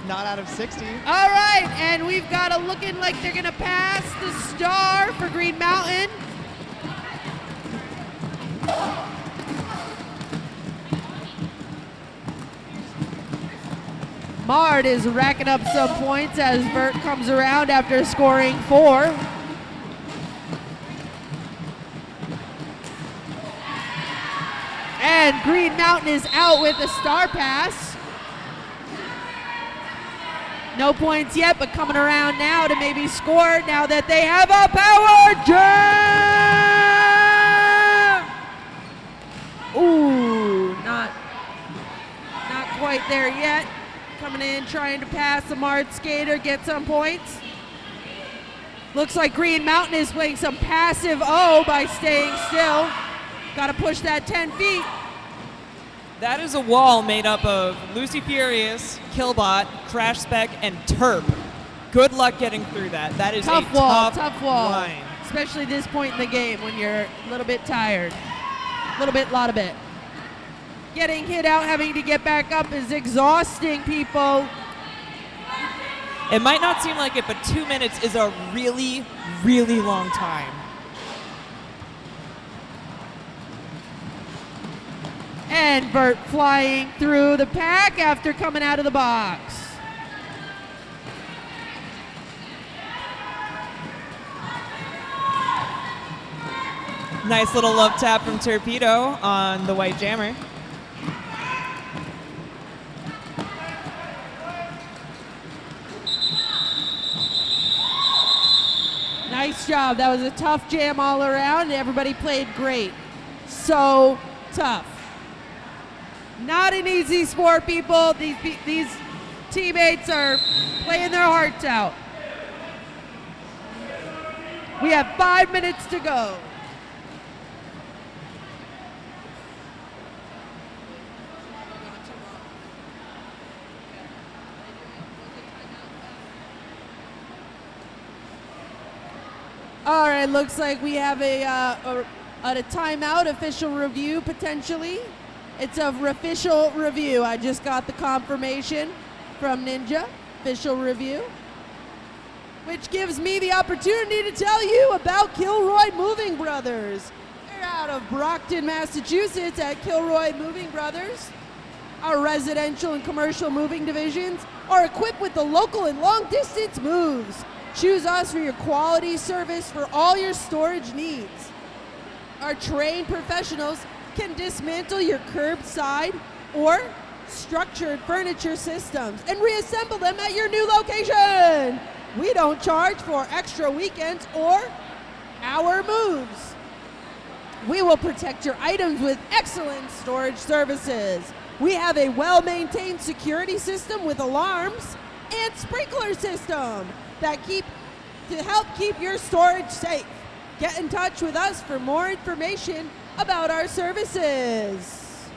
Not out of 60. All right, and we've got it looking like they're gonna pass the star for Green Mountain. MARD is racking up some points as Vert comes around after scoring 4. And Green Mountain is out with a star pass. No points yet, but coming around now to maybe score now that they have a power jam! Ooh, not quite there yet. Coming in, trying to pass the MARD skater, get some points. Looks like Green Mountain is playing some passive O by staying still. Got to push that 10 feet. That is a wall made up of Lucy Furious, Killbot, Crash Spec, and Terp. Good luck getting through that. That is Tough a wall, tough wall. line. Especially this point in the game when you're a little bit tired. Lot of bit. Getting hit out, having to get back up is exhausting, people. It might not seem like it, but 2 minutes is a really, really long time. And Vert flying through the pack after coming out of the box. Nice little love tap from Torpedo on the white jammer. Nice job. That was a tough jam all around. Everybody played great. So tough. Not an easy sport, people. These teammates are playing their hearts out. We have 5 minutes to go. All right, looks like we have a timeout, official review potentially. It's a official review. I just got the confirmation from Ninja, official review, which gives me the opportunity to tell you about Kilroy Moving Brothers. They're out of Brockton, Massachusetts at Kilroy Moving Brothers. Our residential and commercial moving divisions are equipped with the local and long distance moves. Choose us for your quality service for all your storage needs. Our trained professionals can dismantle your curbside or structured furniture systems and reassemble them at your new location. We don't charge for extra weekends or hour moves. We will protect your items with excellent storage services. We have a well-maintained security system with alarms and sprinkler system to help keep your storage safe. Get in touch with us for more information about our services.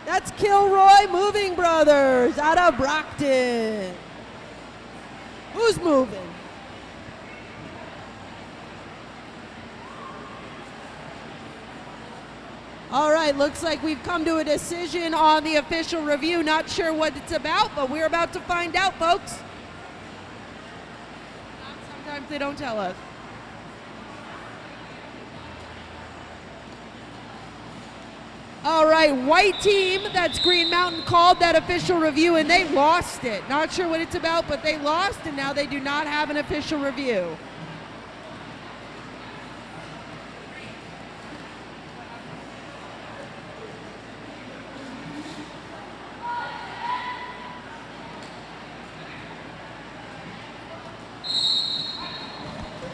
That's Kilroy Moving Brothers out of Brockton. Who's moving? All right, looks like we've come to a decision on the official review. Not sure what it's about, but we're about to find out, folks. Sometimes they don't tell us. All right, white team, that's Green Mountain, called that official review and they lost it. Not sure what it's about, but they lost and now they do not have an official review.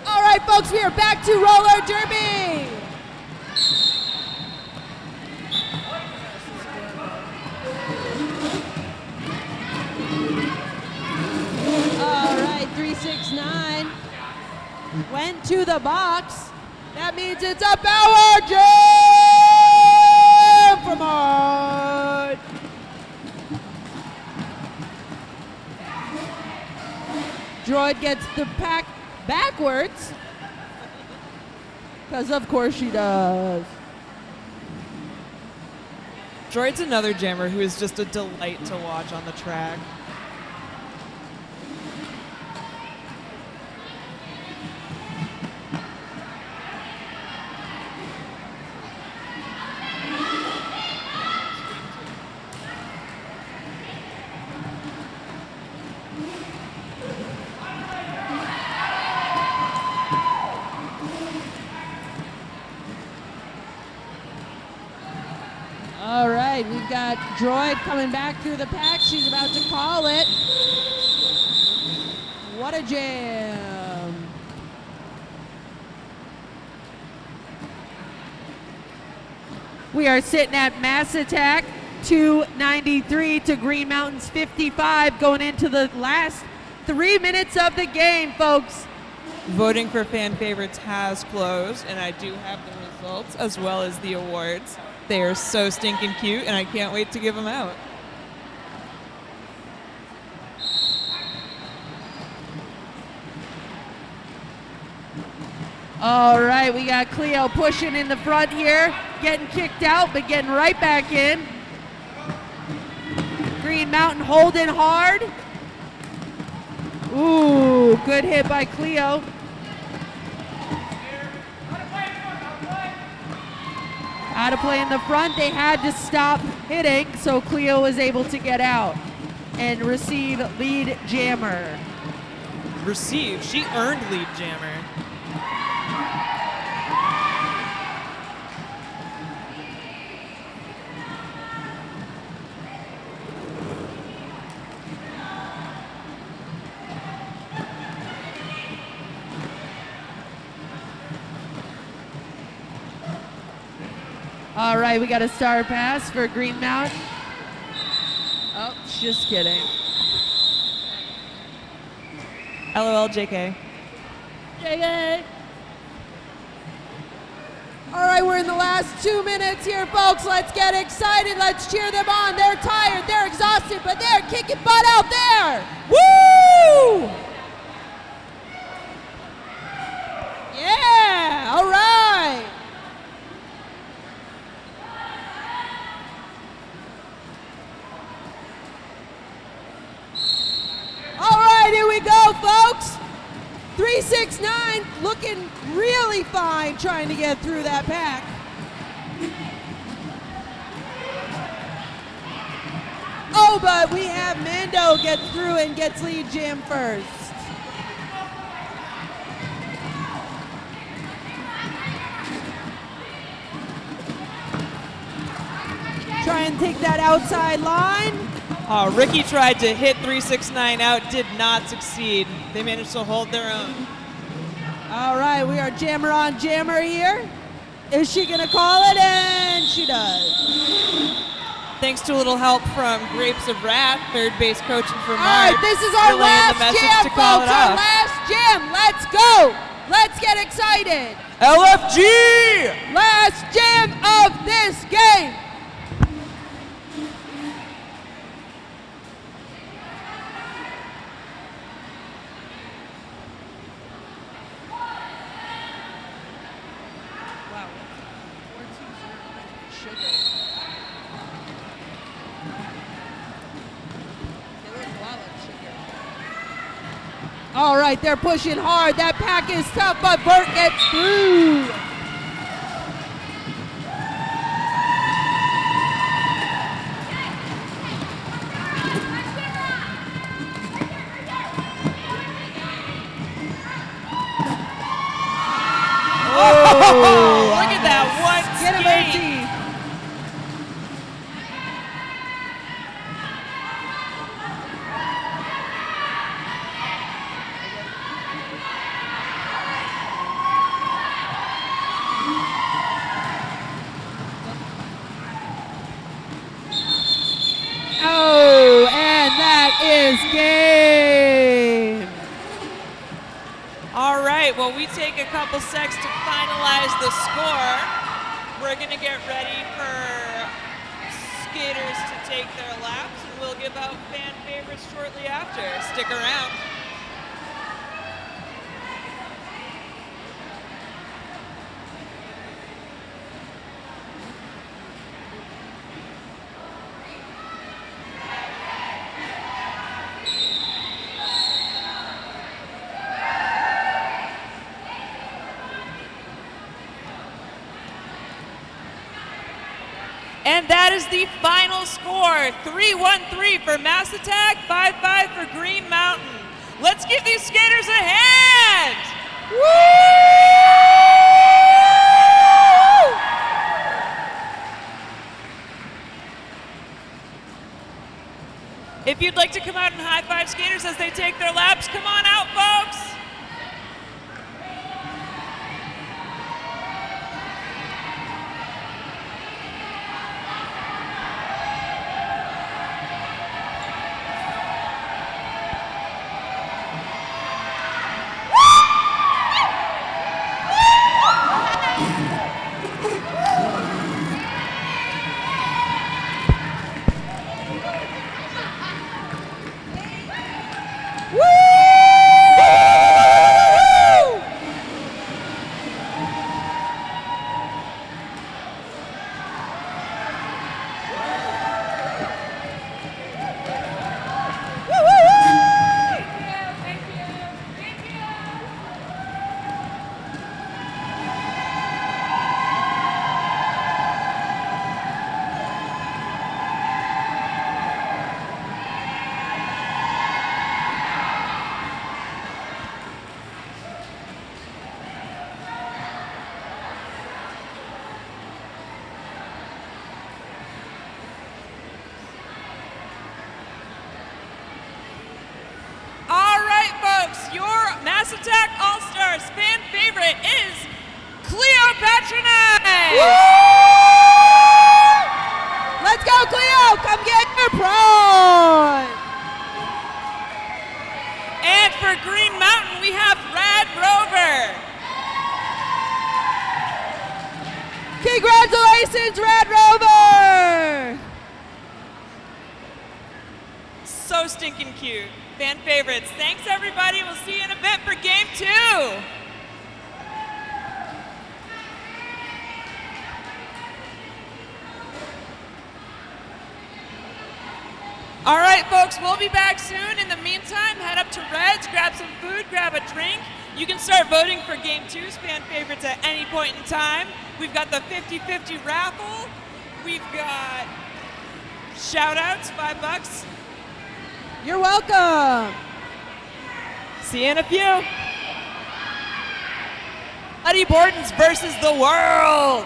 All right, folks, we are back to roller derby. All right, 369 went to the box. That means it's a power jam from MARD. Droid gets the pack backwards, because of course she does. Droid's another jammer who is just a delight to watch on the track. All right, we've got Droid coming back through the pack. She's about to call it. What a jam. We are sitting at Mass Attack 293 to Green Mountain's 55, going into the last 3 minutes of the game, folks. Voting for fan favorites has closed, and I do have the results as well as the awards. They are so stinking cute, and I can't wait to give them out. All right, we got Cleo pushing in the front here, getting kicked out, but getting right back in. Green Mountain holding hard. Ooh, good hit by Cleo. Out of play in the front, they had to stop hitting, so Cleo was able to get out and receive lead jammer. Receive. She earned lead jammer. All right, we got a star pass for Green Mountain. Oh, just kidding. LOL, JK. JK. All right, we're in the last 2 minutes here, folks. Let's get excited. Let's cheer them on. They're tired, they're exhausted, but they're kicking butt out there. Woo! Yeah, all right. All right, here we go, folks. 369 looking really fine trying to get through that pack. Oh, but we have Mando get through and gets lead jam first. Try and take that outside line. Ricky tried to hit 369 out, did not succeed. They managed to hold their own. All right, we are jammer on jammer here. Is she gonna call it? And she does. Thanks to a little help from Grapes of Wrath, third base coaching for All MARD. right, this is our relaying the last message jam, to call folks. it Our off. last jam. Let's go. Let's get excited. LFG! Last jam of this game. Wow. 420 sugar. They look a lot like sugar. All right, they're pushing hard. That pack is tough, but Bert gets through. Oh, look at that one Get him, skate. Bertie. we take a couple secs to finalize the score, we're going to get ready for skaters to take their laps, and we'll give out fan favorites shortly after. Stick around. And that is the final score, 3-1-3 for Mass Attack, 5-5 for Green Mountain. Let's give these skaters a hand! Woo! If you'd like to come out and high-five skaters as they take their laps, come on out, folks! Mass Attack AllStars fan favorite is Cleopatra Night! Let's go, Cleo! Come get your prize! And for Green Mountain, we have Rad Rover. Congratulations, Rad Rover! So stinking cute. Fan favorites. Thanks, everybody. We'll see you in a bit for Game 2. All right, folks, we'll be back soon. In the meantime, head up to Red's, grab some food, grab a drink. You can start voting for Game 2's fan favorites at any point in time. We've got the 50-50 raffle. We've got shout-outs, $5. You're welcome. See you in a few. Bloody Bordens versus the world.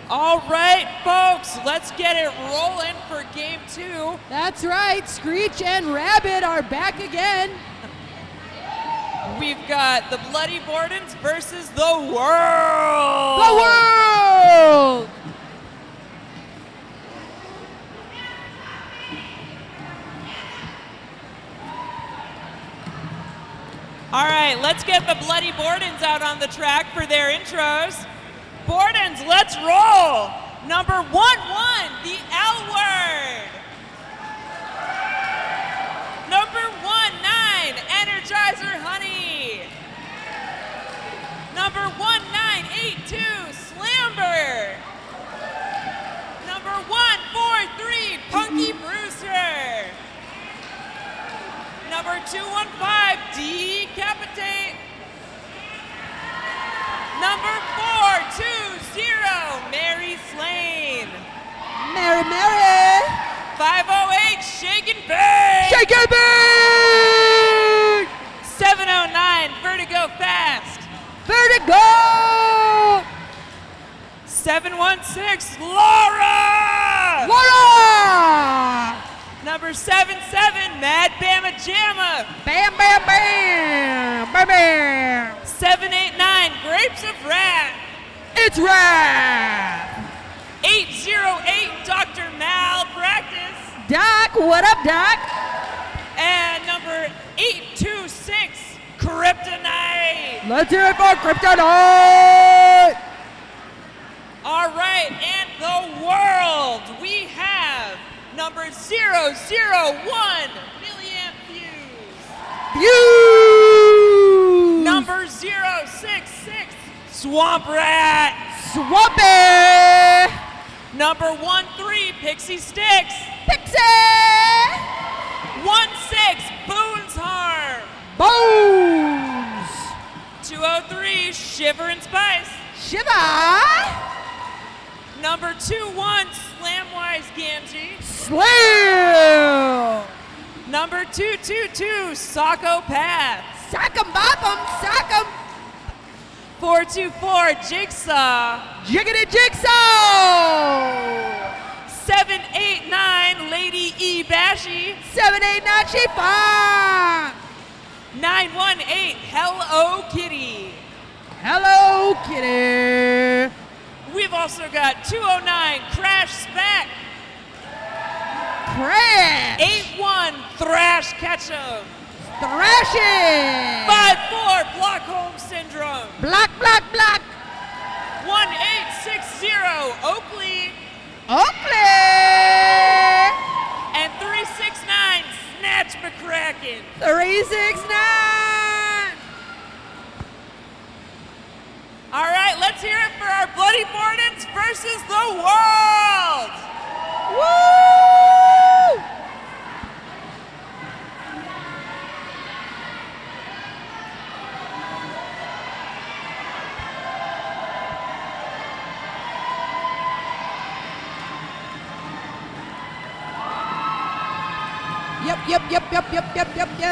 All right, folks, let's get it rolling for Game 2. That's right, Screech and Rabbit are back again. We've got the Bloody Bordens versus the world. The world! All right, let's get the Bloody Bordens out on the track for their intros. Bordens, let's roll. Number 1-1, the L word. Number 1-9, Energizer Honey. Number 1982, Slamber. Number 143, Punky Brewster. Number 215, Decapitate. Number 420, Mary Slane. Mary. 508, Shake and Bake. Shake and bake! 709, Vertigo Fast. Vertigo! 716, Laura. Laura! Number 77, Mad Bama Jamma. Bam, bam, bam! Bam, bam! 789, Grapes of Wrath. It's Wrath! 808, Dr. Malpractice. Doc. What up, Doc? And number 826, Kryptonite. Let's hear it for Kryptonite. All right, and the world, we have number 001, Milliamp Fuse. Number 066, Swamp Rat. Swampy. Number 13, Pixie Sticks. Pixie. 16, Boone's Harm. Bones. 203, Shiver and Spice. Shiva. Number 21, Slamwise Gamgee. Slam. Number 222, Socko Path. Sock 'em, bop 'em, sock 'em. 424, Jigsaw. Jiggity Jigsaw. 789, Lady E Bashy. 789 Chifa. 918, Hello Kitty. Hello, Kitty. We've also got 209, Crash Spec. Crash. 81, Thrash Ketchum. Thrashing. 54, Blockholm Syndrome. Block, block, block. 1860, Oakley. Oakley. And 369, Snatch McCracken. 369. All right, let's hear it for our Bloody Bordens versus the world. Woo! Yep, yo!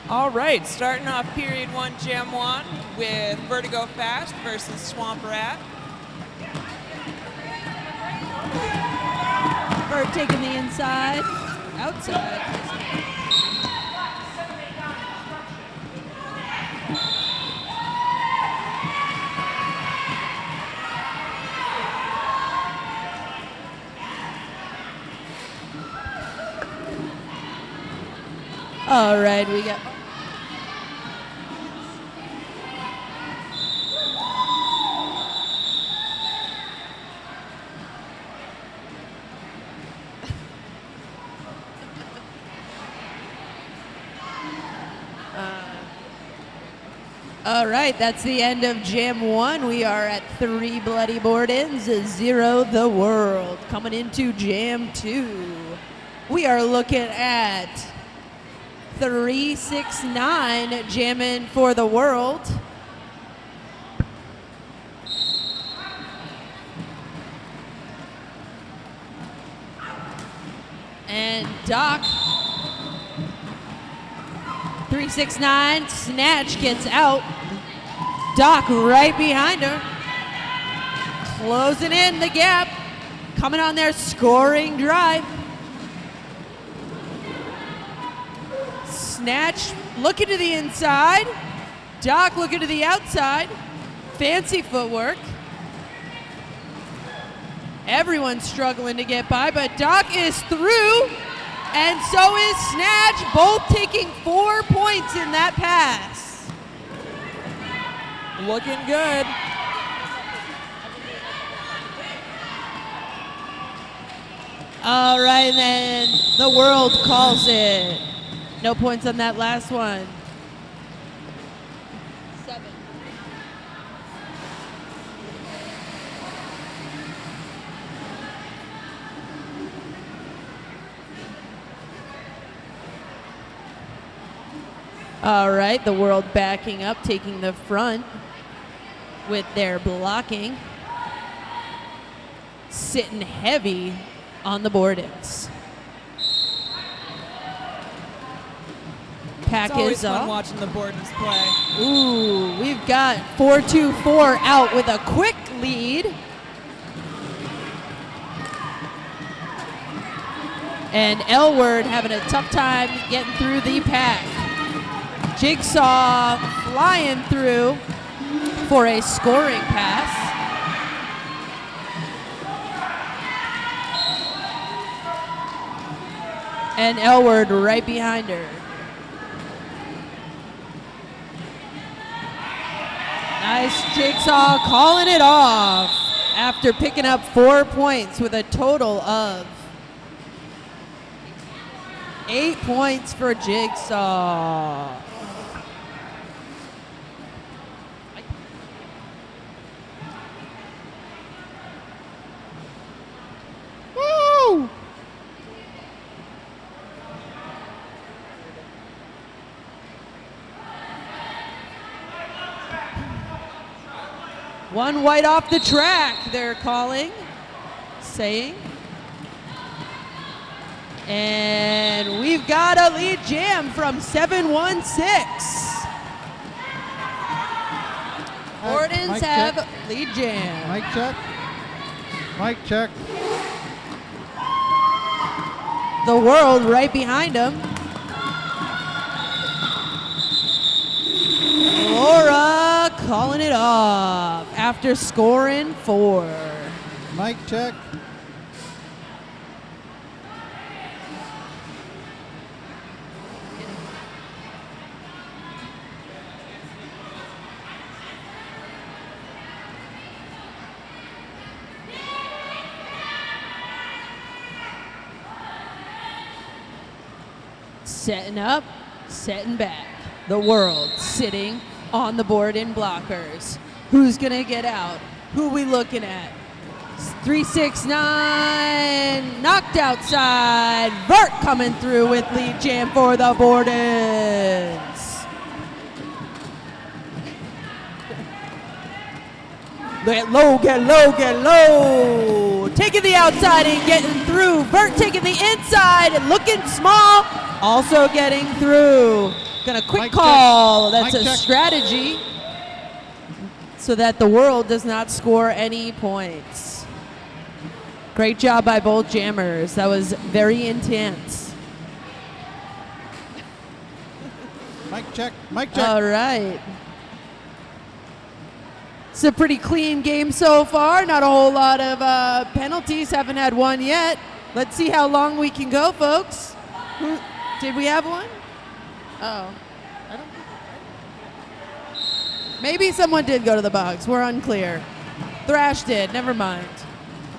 All right, starting off period 1, Jam 1 with Vertigo Fast versus Swamp Rat. Bird taking the inside, outside. All right, we got. All right, that's the end of Jam 1. We are at 3 Bloody Bordens, 0 the world. Coming into Jam 2, we are looking at 369 jamming for the world. And Doc, 369, Snatch gets out. Doc right behind her. Closing in the gap. Coming on their scoring drive. Snatch looking to the inside. Doc looking to the outside. Fancy footwork. Everyone's struggling to get by, but Doc is through, and so is Snatch, both taking 4 points in that pass. Looking good. All right, then the world calls it. No points on that last one. 7. All right, the world backing up, taking the front with their blocking. Sitting heavy on the Bordens. Pack It's always is fun off. watching the Bordens play. Ooh, we've got 4-2-4 out with a quick lead. And Elward having a tough time getting through the pack. Jigsaw flying through for a scoring pass. And Elward right behind her. Nice Jigsaw calling it off after picking up 4 points with a total of 8 points for Jigsaw. Woo! One white off the track, they're calling, saying. And we've got a lead jam from 716. Bordens have check. lead jam. Mic check. Mic check. The world right behind him. Laura calling it off after scoring 4. Mic check. Setting up, setting back. The world sitting on the board in blockers. Who's gonna get out? Who we looking at? 369 knocked outside. Vert coming through with lead jam for the Bordens. Get low, get low, get low. Taking the outside and getting through. Vert taking the inside and looking small. Also getting through. Gonna quick Mic call. check. That's Mic a check. strategy so that the world does not score any points. Great job by both jammers. That was very intense. Mic check. Mic check. All right. It's a pretty clean game so far. Not a whole lot of penalties. Haven't had one yet. Let's see how long we can go, folks. Did we have one? Oh. Maybe someone did go to the box. We're unclear. Thrash did. Never mind.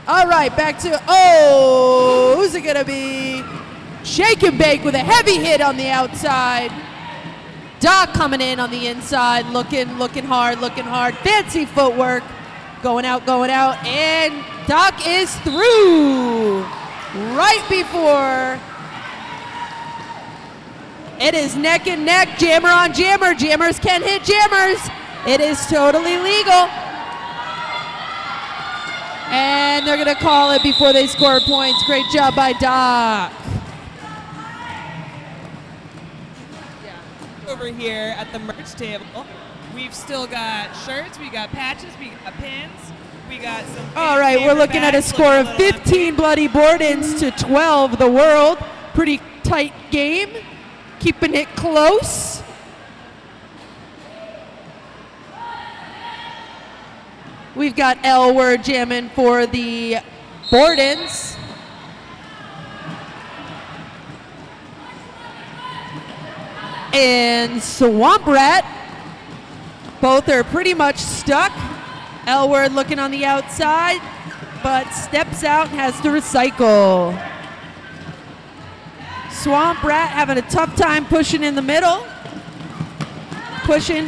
All right, back to, who's it going to be? Shake and bake with a heavy hit on the outside. Doc coming in on the inside, looking hard. Fancy footwork. Going out. And Doc is through. Right before. It is neck and neck, jammer on jammer. Jammers can hit jammers. It is totally legal. And they're going to call it before they score points. Great job by Doc. Over here at the merch table, we've still got shirts, we got patches, we got pins, we got some. All right, we're looking at a score of 15 Bloody Bordens to 12 the world. Pretty tight game. Keeping it close. We've got L-Word jamming for the Bordens. And Swamp Rat. Both are pretty much stuck. L-Word looking on the outside, but steps out and has to recycle. Swamp Rat having a tough time pushing in the middle. Pushing.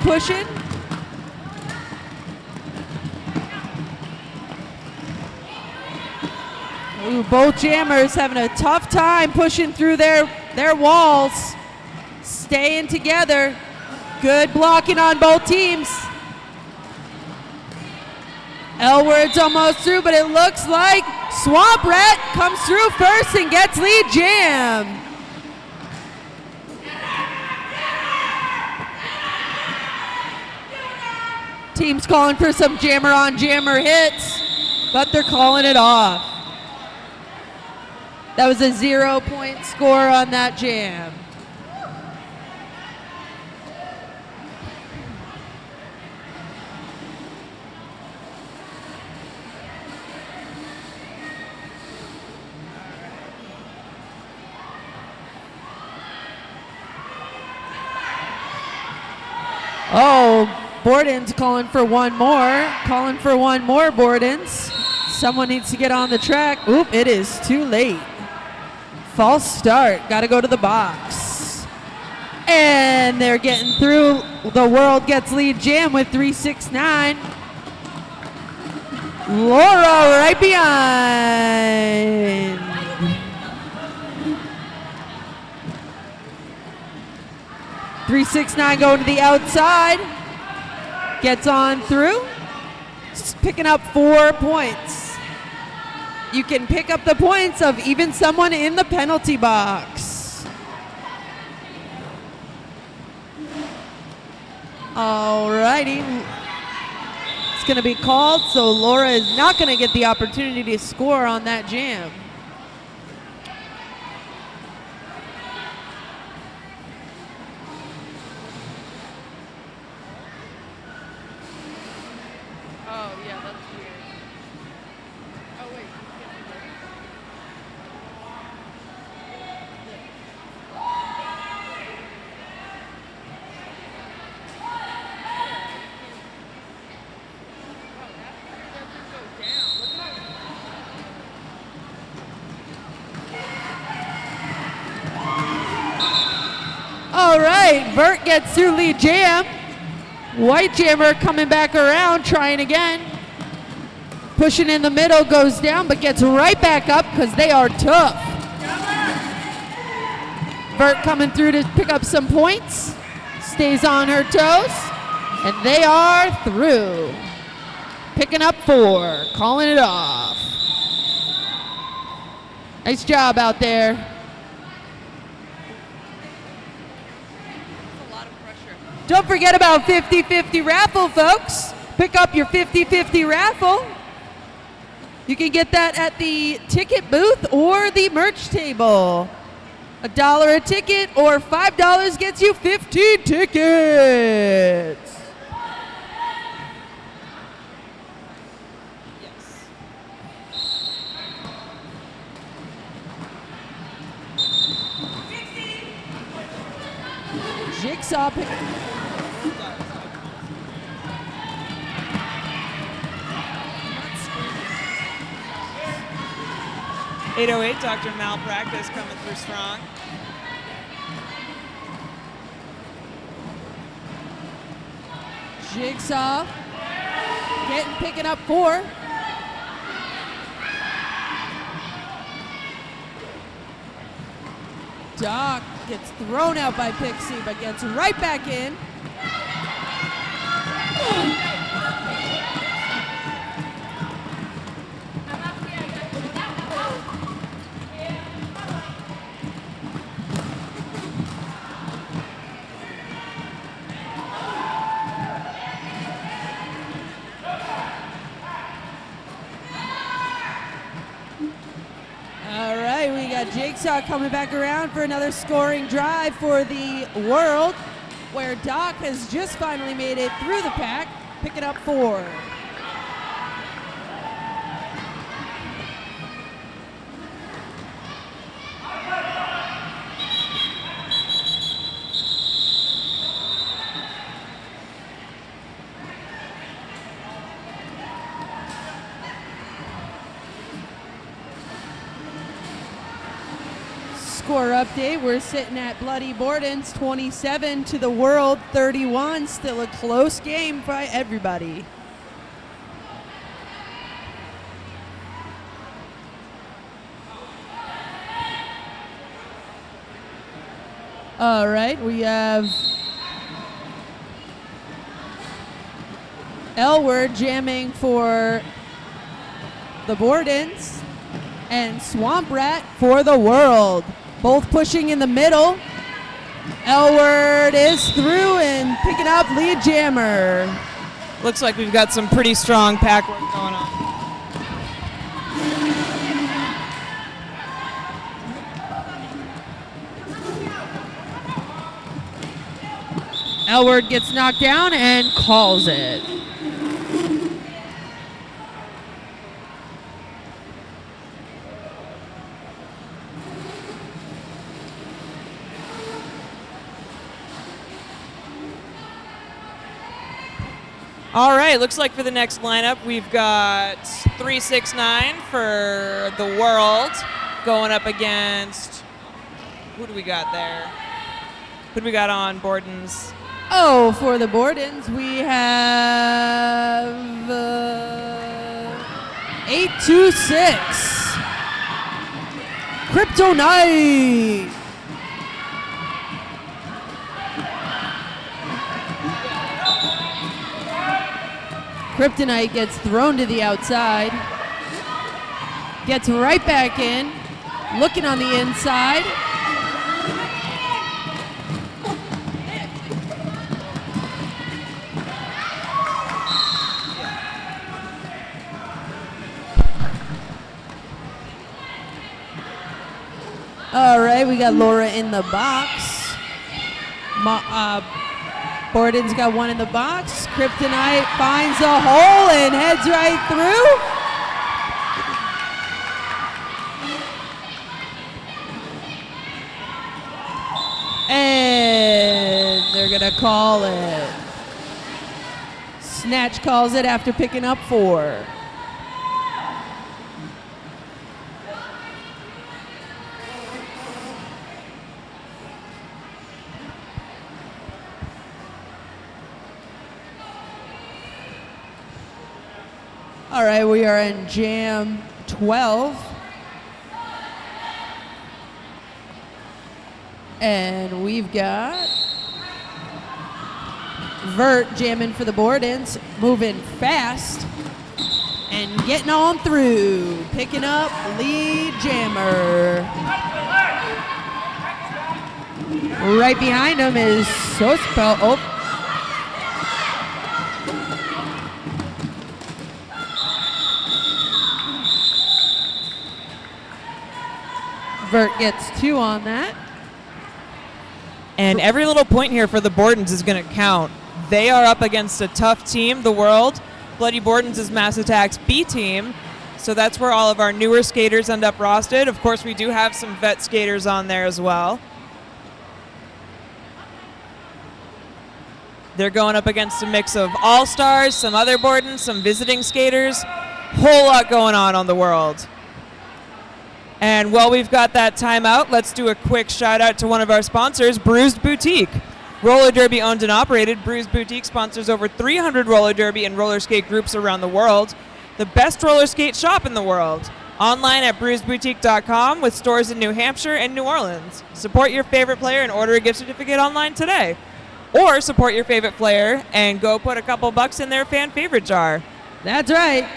Ooh, both jammers having a tough time pushing through their walls. Staying together. Good blocking on both teams. L-Word's almost through, but it looks like Swamp Rat comes through first and gets lead jam. Team's calling for some jammer on jammer hits, but they're calling it off. That was a 0-point score on that jam. Oh, Bordens calling for one more. Calling for one more, Bordens. Someone needs to get on the track. Oop, it is too late. False start. Got to go to the box. And they're getting through. The world gets lead jam with 369. Laura right behind. .369 going to the outside. Gets on through. Just picking up 4 points. You can pick up the points of even someone in the penalty box. Alrighty. It's going to be called, so Laura is not going to get the opportunity to score on that jam. All right, Vert gets through lead jam. White jammer coming back around, trying again. Pushing in the middle, goes down, but gets right back up because they are tough. Vert coming through to pick up some points. Stays on her toes, and they are through. Picking up 4, calling it off. Nice job out there. Don't forget about 50-50 raffle, folks. Pick up your 50-50 raffle. You can get that at the ticket booth or the merch table. $1 a ticket or $5 gets you 15 tickets. Yes. Jigsaw pick. 808, Dr. Malpractice coming through strong. Jigsaw picking up 4. Doc gets thrown out by Pixie, but gets right back in. Jigsaw coming back around for another scoring drive for the world, where Doc has just finally made it through the pack, picking up 4. score update. We're sitting at Bloody Bordens 27 to the World 31. Still a close game for everybody. All right, we have Elward jamming for the Bordens and Swamp Rat for the World. Both pushing in the middle. Elward is through and picking up lead jammer. Looks like we've got some pretty strong pack work going on. Elward gets knocked down and calls it. All right, looks like for the next lineup, we've got 369 for the World going up against, who do we got there? Who do we got on Bordens? Oh, for the Bordens, we have 826. Kryptonite. Kryptonite gets thrown to the outside. Gets right back in. Looking on the inside. All right, we got Laura in the box. Borden's got one in the box. Kryptonite finds a hole and heads right through. And they're going to call it. Snatch calls it after picking up 4. All right, we are in Jam 12. And we've got Vert jamming for the Bordens, moving fast and getting on through, picking up lead jammer. Right behind him is Sospel. Oh. Vert gets 2 on that. And every little point here for the Bordens is going to count. They are up against a tough team, the World. Bloody Bordens is Mass Attack's B team. So that's where all of our newer skaters end up rostered. Of course, we do have some vet skaters on there as well. They're going up against a mix of AllStars, some other Bordens, some visiting skaters. Whole lot going on the World. And while we've got that timeout, let's do a quick shout out to one of our sponsors, Bruised Boutique. Roller derby owned and operated, Bruised Boutique sponsors over 300 roller derby and roller skate groups around the world. The best roller skate shop in the world. Online at bruisedboutique.com with stores in New Hampshire and New Orleans. Support your favorite player and order a gift certificate online today. Or support your favorite player and go put a couple bucks in their fan favorite jar. That's right.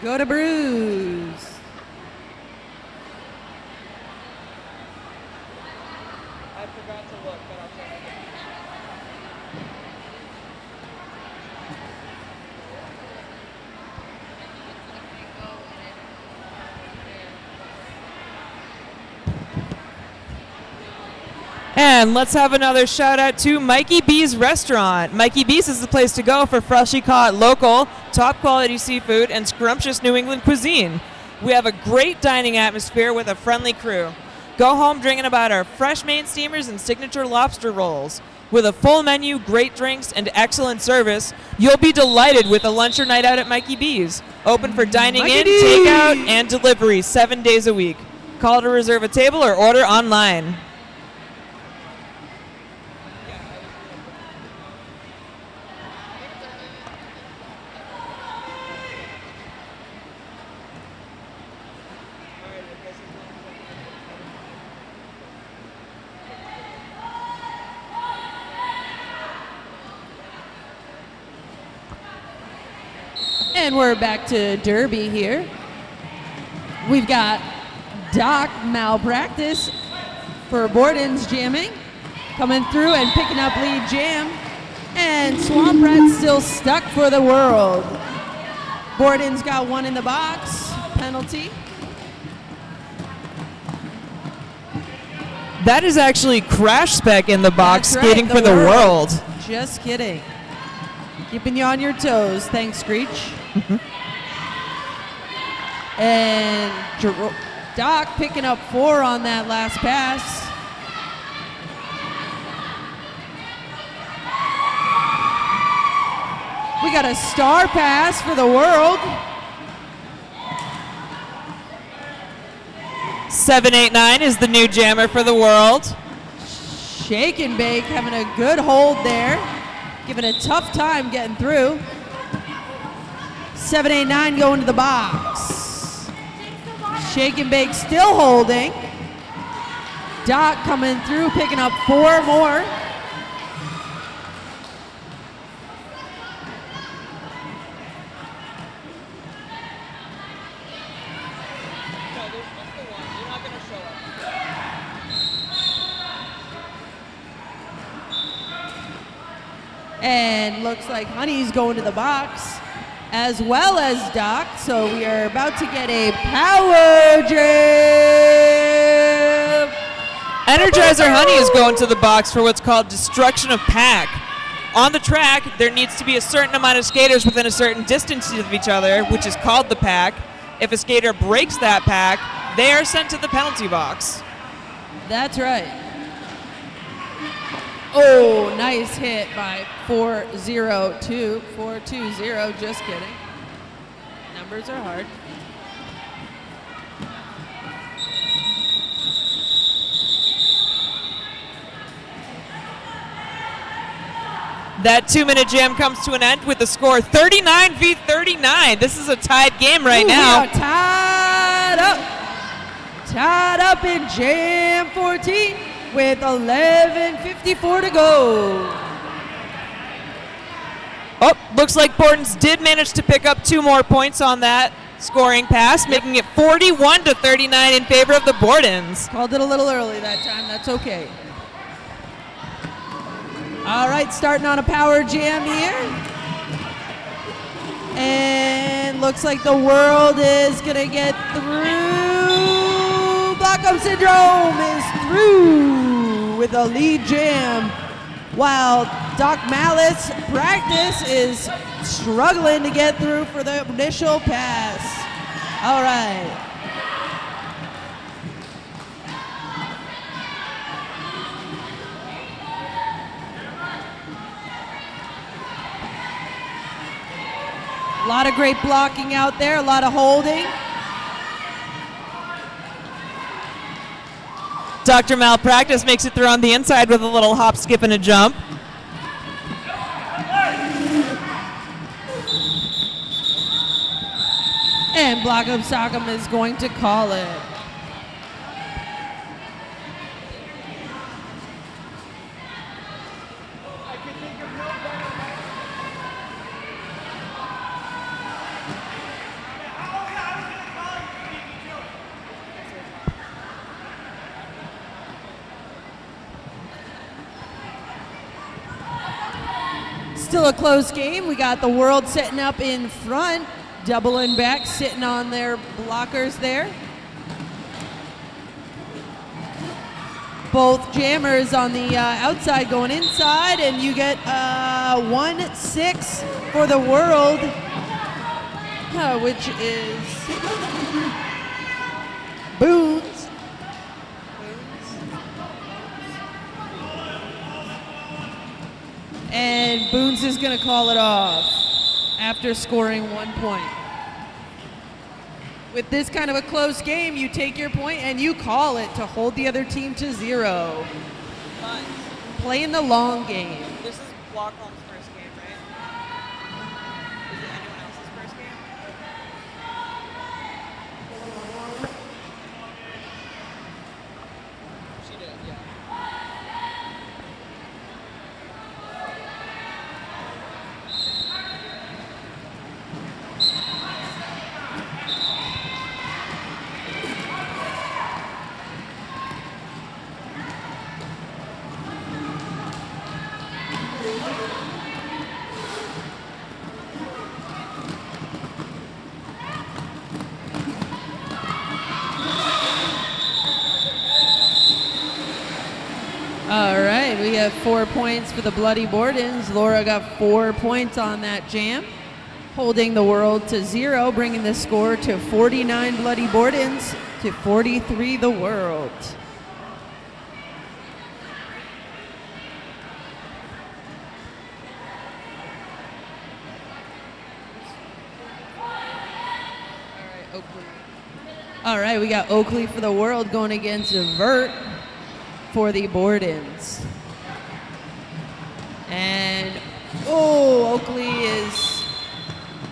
Go to Bruise. I forgot to look, but I'll check again. And let's have another shout out to Mikey B's Restaurant. Mikey B's is the place to go for freshly caught local, top quality seafood and scrumptious New England cuisine. We have a great dining atmosphere with a friendly crew. Go home drinking about our fresh Maine steamers and signature lobster rolls. With a full menu, great drinks, and excellent service, you'll be delighted with a lunch or night out at Mikey B's. Open for dining in, takeout, and delivery 7 days a week. Call to reserve a table or order online. And we're back to Derby here. We've got Doc Malpractice for Bordens jamming, coming through and picking up lead jam. And Swamp Rat's still stuck for the world. Bordens got one in the box, penalty. That is actually Crash Spec in the box, That's right, skating for the world. Just kidding. Keeping you on your toes. Thanks, Screech. And Doc picking up 4 on that last pass. We got a star pass for the world. 789 is the new jammer for the world. Shake and Bake having a good hold there. Giving a tough time getting through. 789 going to the box. Shake and Bake still holding. Doc coming through, picking up 4 more. And looks like Honey's going to the box, as well as Doc. So we are about to get a power jam. Energizer Honey is going to the box for what's called destruction of pack. On the track, there needs to be a certain amount of skaters within a certain distance of each other, which is called the pack. If a skater breaks that pack, they are sent to the penalty box. That's right. Oh, nice hit by 402. 420, just kidding. Numbers are hard. That 2-minute jam comes to an end with the score 39 v 39. This is a tied game right now. We are tied up. Tied up in jam 14 with 11:54 to go. Oh, looks like Bordens did manage to pick up 2 more points on that scoring pass, making it 41 to 39 in favor of the Bordens. Called it a little early that time. That's okay. All right, starting on a power jam here. And looks like the world is going to get through. Blockhouse Syndrome is through with a lead jam, while Doc Malice Practice is struggling to get through for the initial pass. All right. A lot of great blocking out there, a lot of holding. Dr. Malpractice makes it through on the inside with a little hop, skip, and a jump. And Block'em Sock'em is going to call it. Still a close game. We got the world setting up in front, doubling back, sitting on their blockers there. Both jammers on the outside going inside, and you get 1-6 for the world, which is Boone's. And Boone's is going to call it off after scoring 1 point. With this kind of a close game, you take your point and you call it to hold the other team to 0. But Playing the long game. this is Blockholm's first game, right? Is it anyone else's first game? She did, yeah. All right, we have 4 points for the Bloody Bordens. Laura got 4 points on that jam, holding the world to 0, bringing the score to 49 Bloody Bordens to 43 the world. All right, we got Oakley for the world going against Vert for the Bordens. And, Oakley is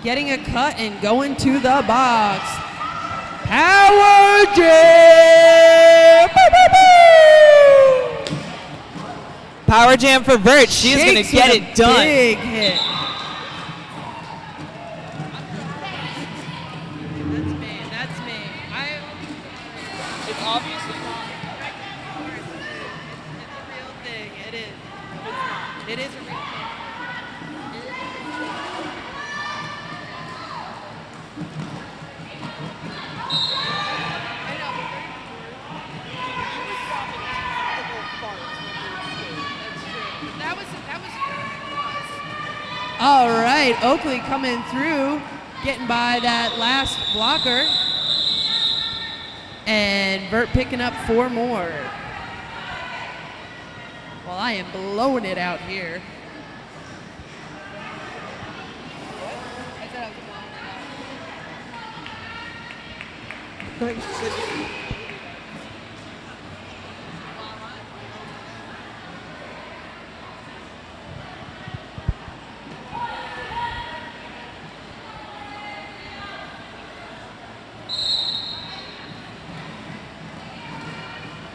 getting a cut and going to the box. Power jam! Power jam for Vert. She is going to Shakes get with a it done. Big hit. That's me. It's obviously not. It's a real thing. It is. It is a real thing. I know, but That was all right, Oakley coming through, getting by that last blocker. And Vert picking up 4 more. Well, I am blowing it out here. I said I was blowing it out.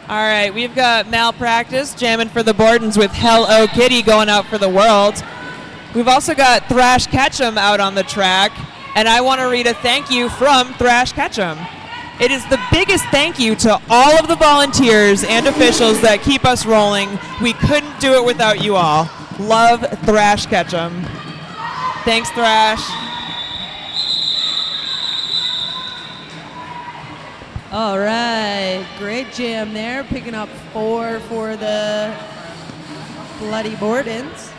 All right, we've got Malpractice jamming for the Bordens with Hello Kitty going out for the world. We've also got Thrash Ketchum out on the track, and I want to read a thank you from Thrash Ketchum. It is the biggest thank you to all of the volunteers and officials that keep us rolling. We couldn't do it without you all. Love, Thrash Ketchum. Thanks, Thrash. All right, great jam there, picking up 4 for the Bloody Bordens.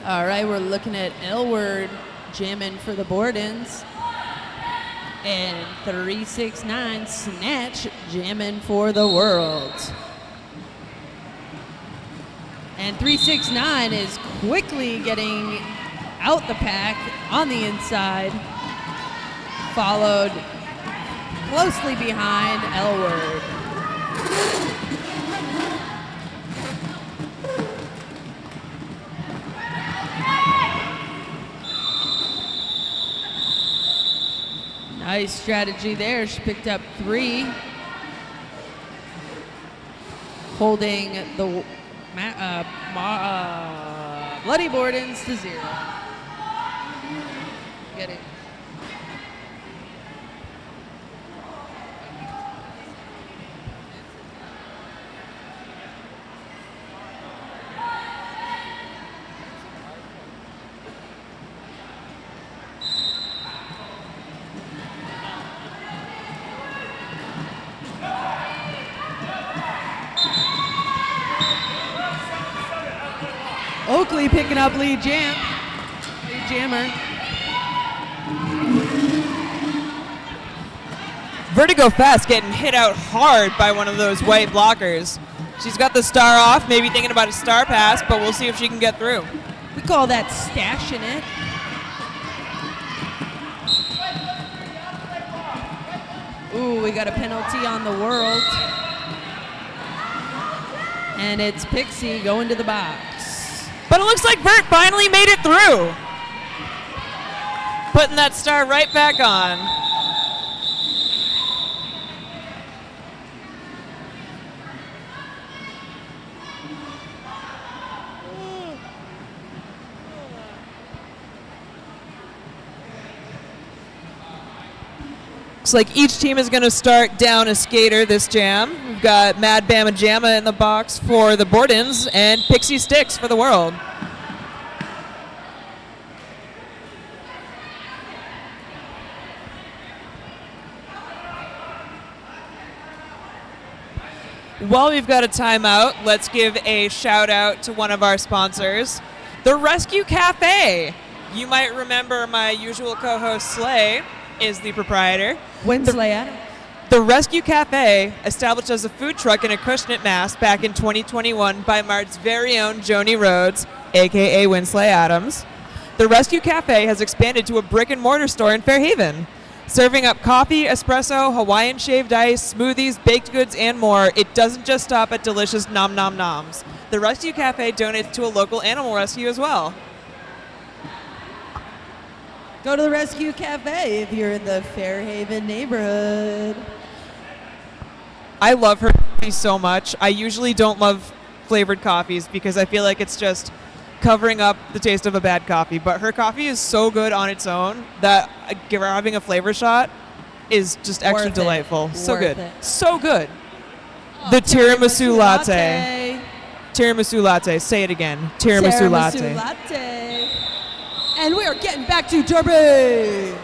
All right, we're looking at Elward jamming for the Bordens. And 369 Snatch jamming for the world. And 369 is quickly getting out the pack on the inside, followed closely behind Elward. Nice strategy there. She picked up 3, holding the Bloody Bordens to 0. Get it. Oakley picking up lead jammer. Vertigo Fest getting hit out hard by one of those white blockers. She's got the star off, maybe thinking about a star pass, but we'll see if she can get through. We call that stashing it. Ooh, we got a penalty on the world. And it's Pixie going to the box. But it looks like Vert finally made it through. Putting that star right back on. Looks like each team is going to start down a skater this jam. We've got Mad Bama Jamma in the box for the Bordens and Pixie Sticks for the World. While we've got a timeout, let's give a shout out to one of our sponsors, the Rescue Cafe. You might remember my usual co-host Slay is the proprietor. Winsley Adams. The Rescue Cafe, established as a food truck in Acushnet, Mass. Back in 2021 by MARD's very own Joni Rhodes, a.k.a. Winsley Adams. The Rescue Cafe has expanded to a brick-and-mortar store in Fairhaven. Serving up coffee, espresso, Hawaiian shaved ice, smoothies, baked goods, and more, it doesn't just stop at delicious nom-nom-noms. The Rescue Cafe donates to a local animal rescue as well. Go to the Rescue Cafe if you're in the Fairhaven neighborhood. I love her coffee so much. I usually don't love flavored coffees because I feel like it's just covering up the taste of a bad coffee. But her coffee is so good on its own that having a flavor shot is just extra delightful. So good. So good. The tiramisu latte. Tiramisu latte. Say it again. Tiramisu latte. And we are getting back to Derby.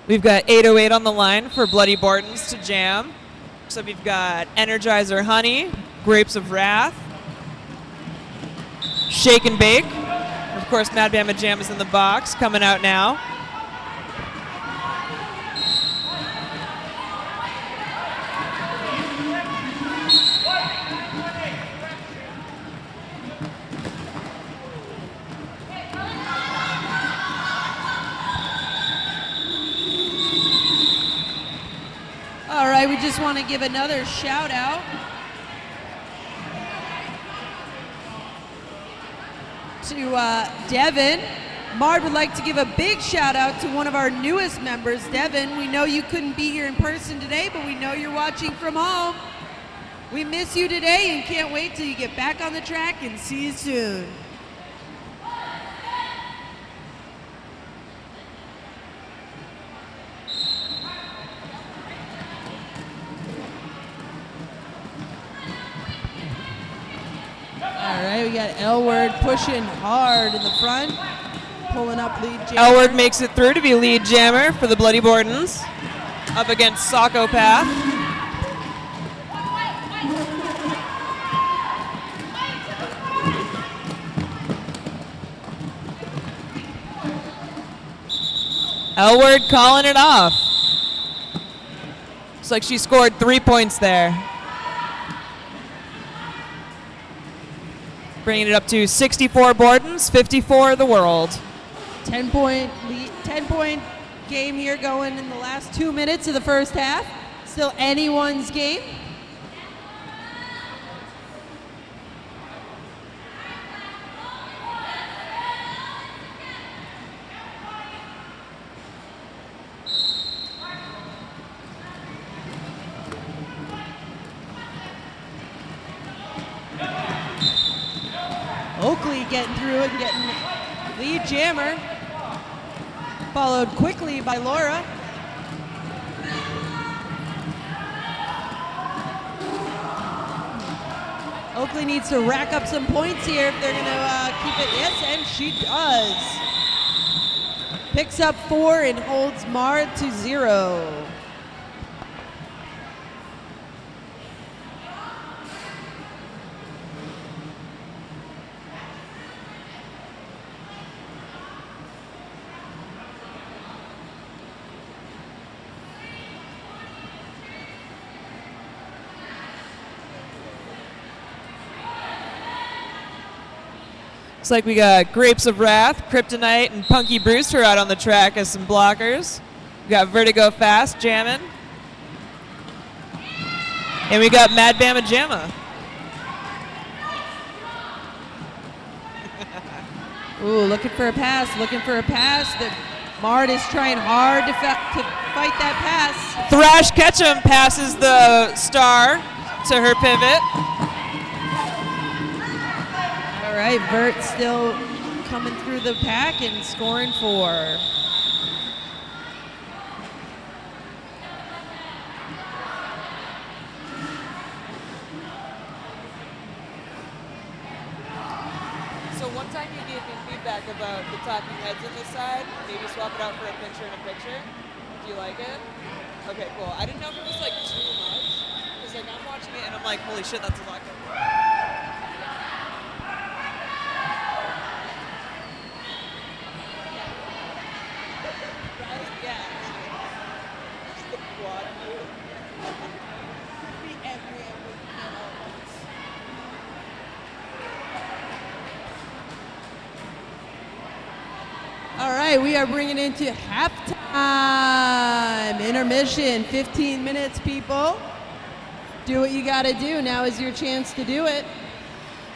We've got 808 on the line for Bloody Bordens to jam. So we've got Energizer Honey, Grapes of Wrath, Shake and Bake. Of course, Mad Bama Jam is in the box, coming out now. All right, we just want to give another shout out to Devin. MARD would like to give a big shout out to one of our newest members, Devin. We know you couldn't be here in person today, but we know you're watching from home. We miss you today and can't wait till you get back on the track and see you soon. All right, we got Elward pushing hard in the front, pulling up lead jammer. Elward makes it through to be lead jammer for the Bloody Bordens, up against Psychopath. Elward calling it off. Looks like she scored 3 points there. Bringing it up to 64 Bordens, 54 the world. 10-point game here going in the last 2 minutes of the first half. Still anyone's game. Oakley getting through it and getting lead jammer. Followed quickly by Laura. Oakley needs to rack up some points here if they're going to keep it. Yes, and she does. Picks up 4 and holds MARD to 0. Looks like we got Grapes of Wrath, Kryptonite, and Punky Brewster out on the track as some blockers. We got Vertigo Fast jamming. And we got Mad Bama Jamma. Ooh, looking for a pass, looking for a pass. The MARD is trying hard to fight that pass. Thrash Ketchum passes the star to her pivot. All right, Vert still coming through the pack and scoring 4. So one time you gave me feedback about the talking heads on this side. Maybe swap it out for a picture in a picture. Do you like it? Okay, cool. I didn't know if it was like too much. Because like I'm watching it and I'm like, holy shit, that's a lot. Right? Yeah. Just the quad view. All right, we are bringing into halftime. Intermission, 15 minutes, people. Do what you got to do. Now is your chance to do it.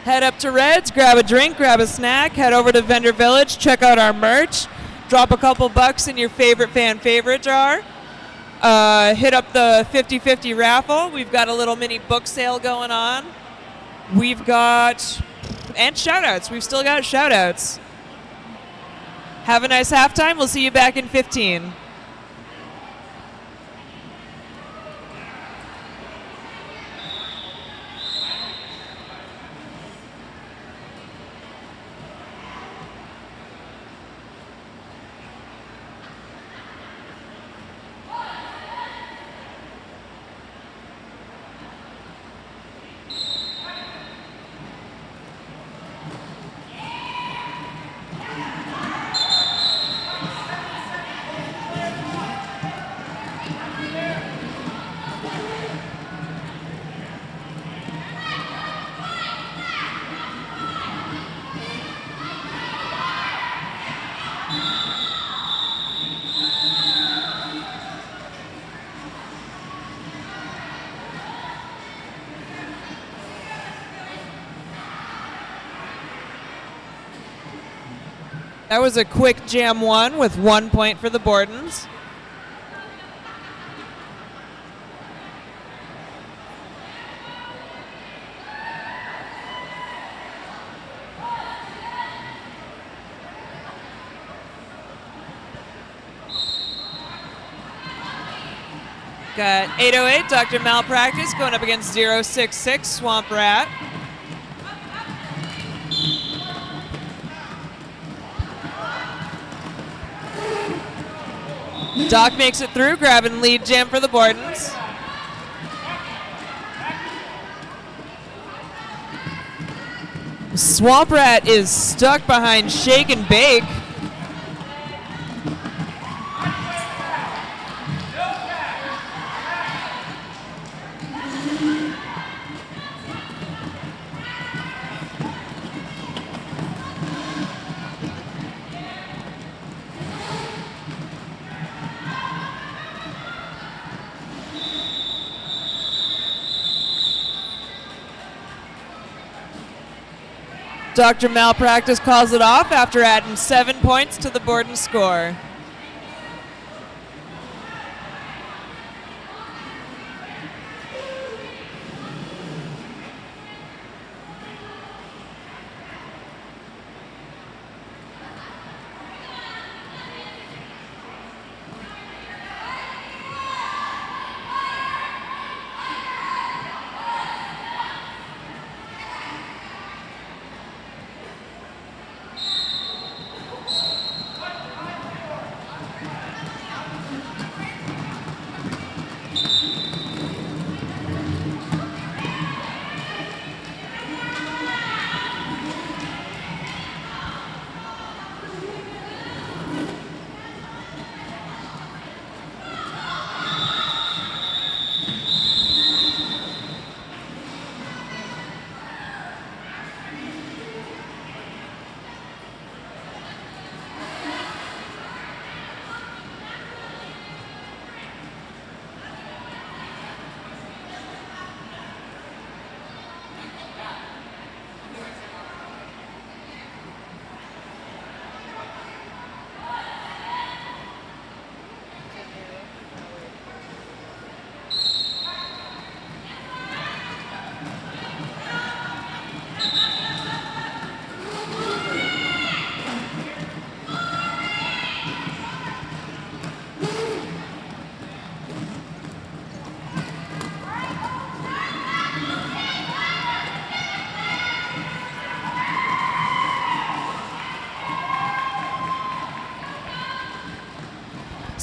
Head up to Reds, grab a drink, grab a snack, head over to Vendor Village, check out our merch, drop a couple bucks in your favorite fan favorite jar. Hit up the 50-50 raffle. We've got a little mini book sale going on. We've got, and shout outs. We've still got shout outs. Have a nice halftime. We'll see you back in 15. That was a quick jam 1 with 1 point for the Bordens. Got 808 Dr. Malpractice going up against 066 Swamp Rat. Doc makes it through, grabbing lead jam for the Bordens. Swamp Rat is stuck behind Shake and Bake. Dr. Malpractice calls it off after adding 7 points to the Borden score.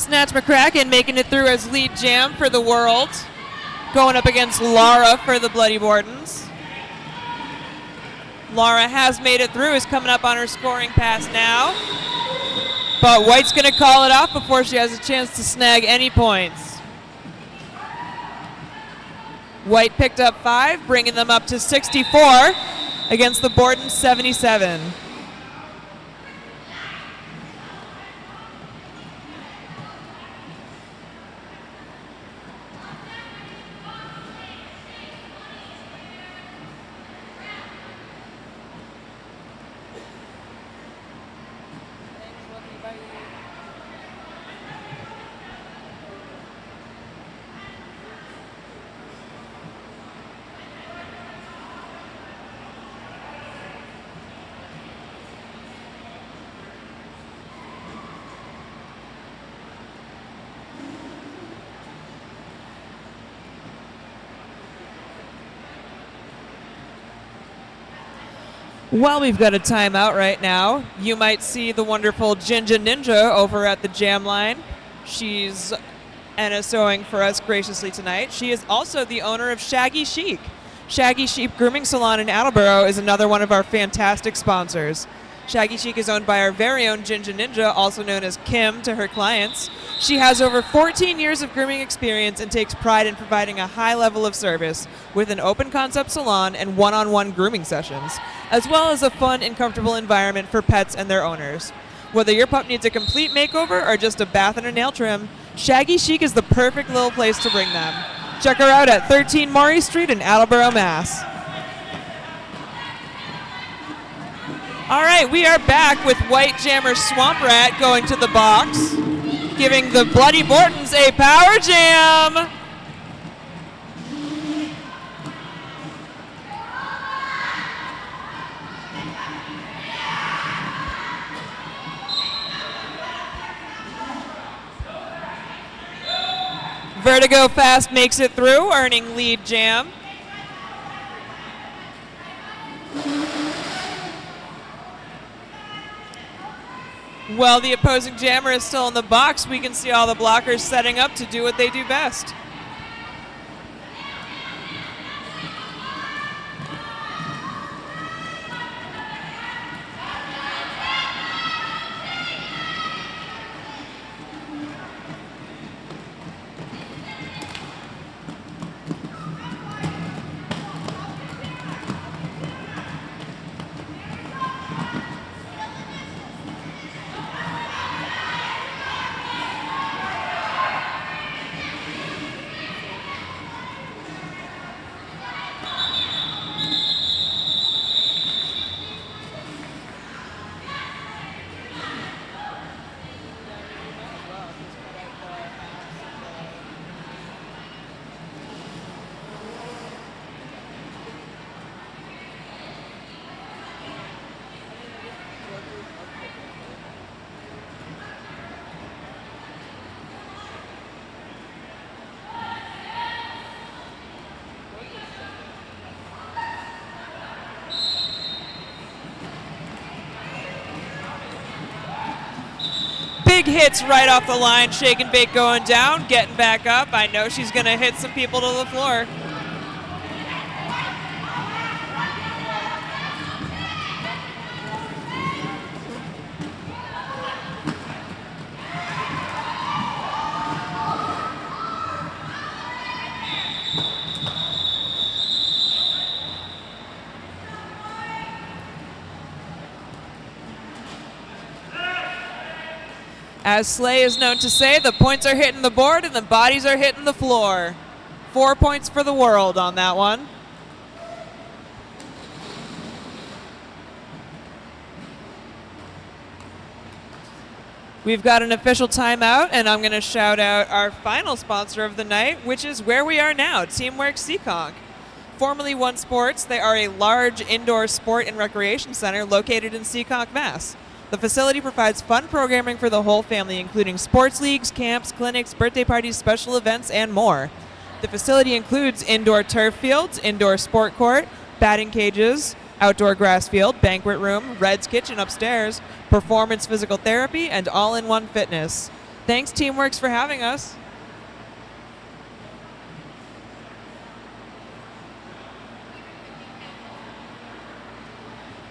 Snatch McCracken making it through as lead jam for the world. Going up against Laura for the Bloody Bordens. Laura has made it through, is coming up on her scoring pass now. But White's going to call it off before she has a chance to snag any points. White picked up 5, bringing them up to 64 against the Bordens 77. Well, we've got a timeout right now. You might see the wonderful Ginger Ninja over at the jam line. She's NSOing for us graciously tonight. She is also the owner of Shaggy Chic. Shaggy Chic Grooming Salon in Attleboro is another one of our fantastic sponsors. Shaggy Chic is owned by our very own Ginger Ninja, also known as Kim to her clients. She has over 14 years of grooming experience and takes pride in providing a high level of service with an open concept salon and one-on-one grooming sessions, as well as a fun and comfortable environment for pets and their owners. Whether your pup needs a complete makeover or just a bath and a nail trim, Shaggy Chic is the perfect little place to bring them. Check her out at 13 Maury Street in Attleboro, Mass. All right, we are back with White Jammer Swamp Rat going to the box, giving the Bloody Bordens a power jam. Vertigo Fast makes it through, earning lead jam. While the opposing jammer is still in the box, we can see all the blockers setting up to do what they do best. Big hits right off the line. Shake and Bake going down, getting back up. I know she's going to hit some people to the floor. As Slay is known to say, the points are hitting the board and the bodies are hitting the floor. 4 points for the world on that one. We've got an official timeout, and I'm going to shout out our final sponsor of the night, which is Where We Are Now, Teamwork Seekonk. Formerly One Sports, they are a large indoor sport and recreation center located in Seekonk, Mass. The facility provides fun programming for the whole family, including sports leagues, camps, clinics, birthday parties, special events, and more. The facility includes indoor turf fields, indoor sport court, batting cages, outdoor grass field, banquet room, Red's Kitchen upstairs, performance physical therapy, and all-in-one fitness. Thanks, Teamworks, for having us.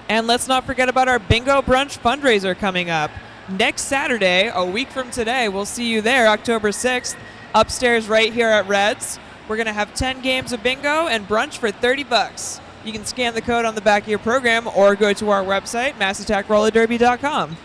And let's not forget about our Bingo Brunch fundraiser coming up. Next Saturday, a week from today, we'll see you there, October 6th, upstairs right here at Reds. We're going to have 10 games of bingo and brunch for $30. You can scan the code on the back of your program or go to our website, massattackrollerderby.com.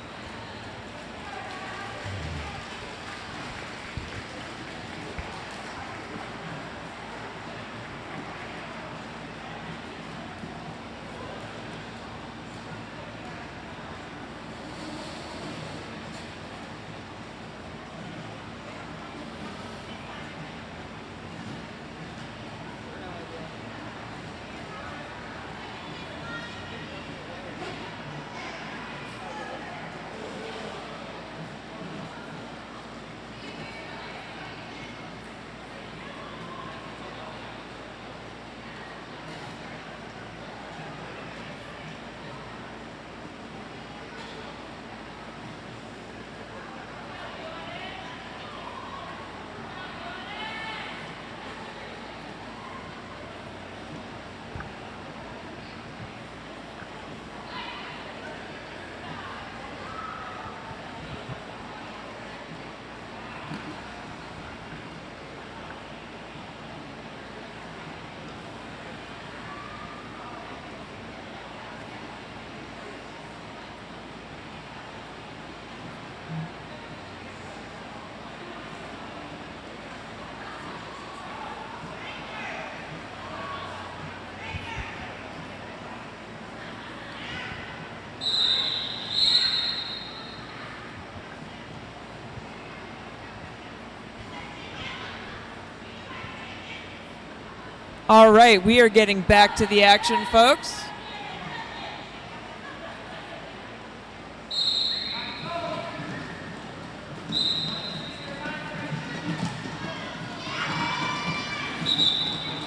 All right, we are getting back to the action, folks.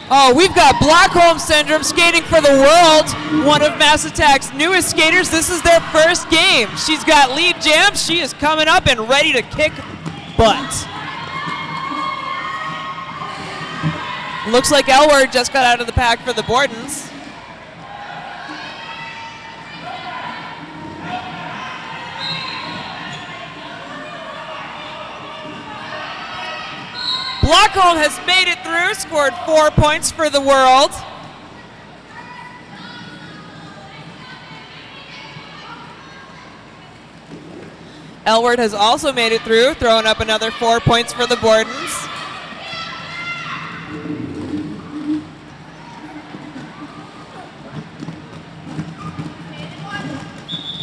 Oh, we've got Blackholm Syndrome skating for the world, one of Mass Attack's newest skaters. This is their first game. She's got lead jam. She is coming up and ready to kick butt. Looks like Elward just got out of the pack for the Bordens. Blackholm has made it through, scored 4 points for the world. Elward has also made it through, throwing up another 4 points for the Bordens.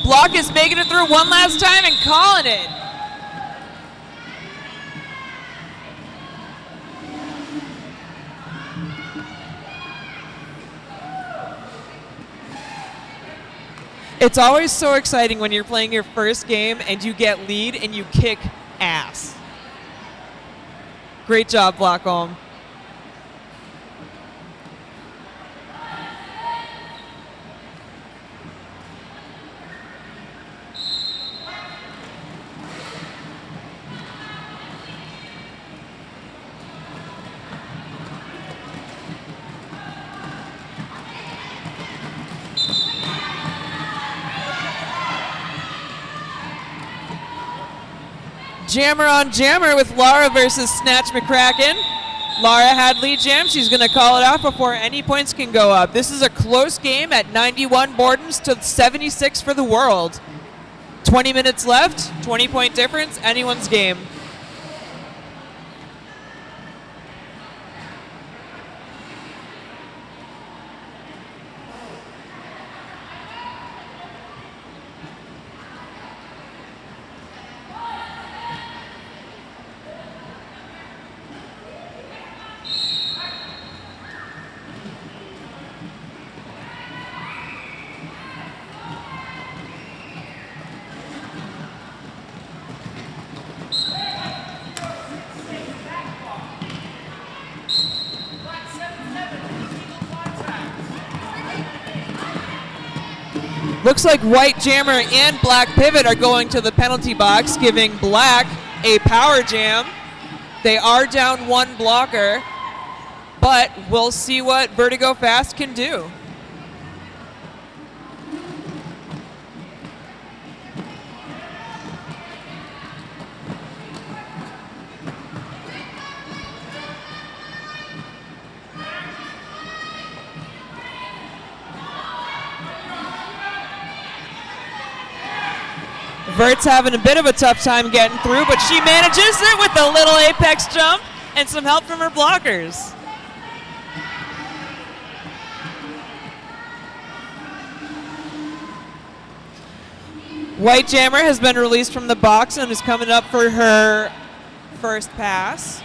Block is making it through one last time and calling it. It's always so exciting when you're playing your first game and you get lead and you kick ass. Great job, Blackholm. Jammer on jammer with Laura versus Snatch McCracken. Laura had lead jam. She's going to call it off before any points can go up. This is a close game at 91 Bordens to 76 for the world. 20 minutes left, 20-point difference, anyone's game. Looks like White Jammer and Black Pivot are going to the penalty box, giving Black a power jam. They are down one blocker, but we'll see what Vertigo Fast can do. Vert's having a bit of a tough time getting through, but she manages it with a little apex jump and some help from her blockers. White Jammer has been released from the box and is coming up for her first pass.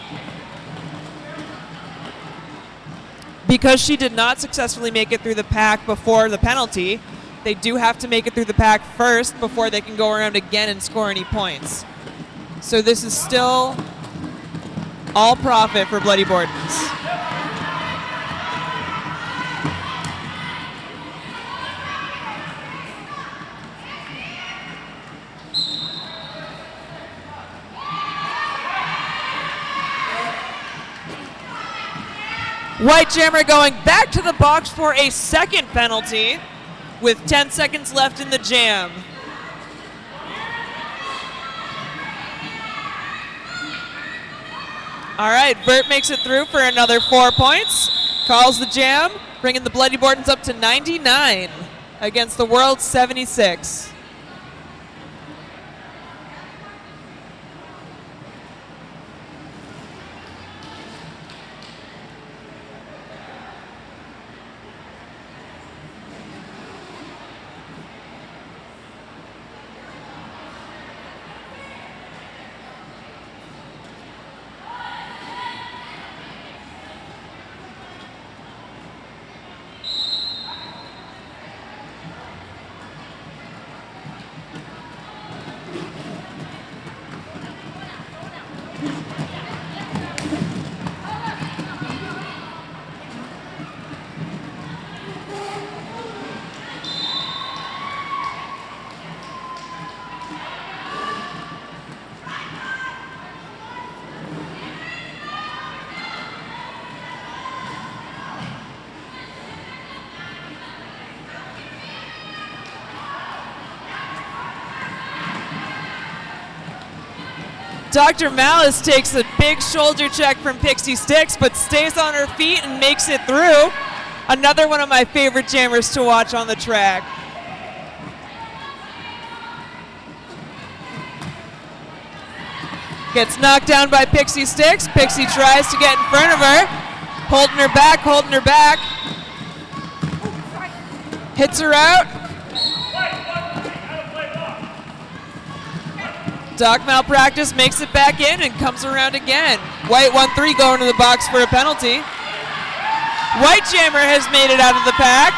Because she did not successfully make it through the pack before the penalty, they do have to make it through the pack first before they can go around again and score any points. So this is still all profit for Bloody Bordens. White Jammer going back to the box for a second penalty with 10 seconds left in the jam. All right, Vert makes it through for another 4 points, calls the jam, bringing the Bloody Bordens up to 99 against the world's 76. Dr. Malice takes a big shoulder check from Pixie Sticks, but stays on her feet and makes it through. Another one of my favorite jammers to watch on the track. Gets knocked down by Pixie Sticks. Pixie tries to get in front of her. Holding her back, holding her back. Hits her out. Doc Malpractice makes it back in and comes around again. White 1-3 going to the box for a penalty. White Jammer has made it out of the pack.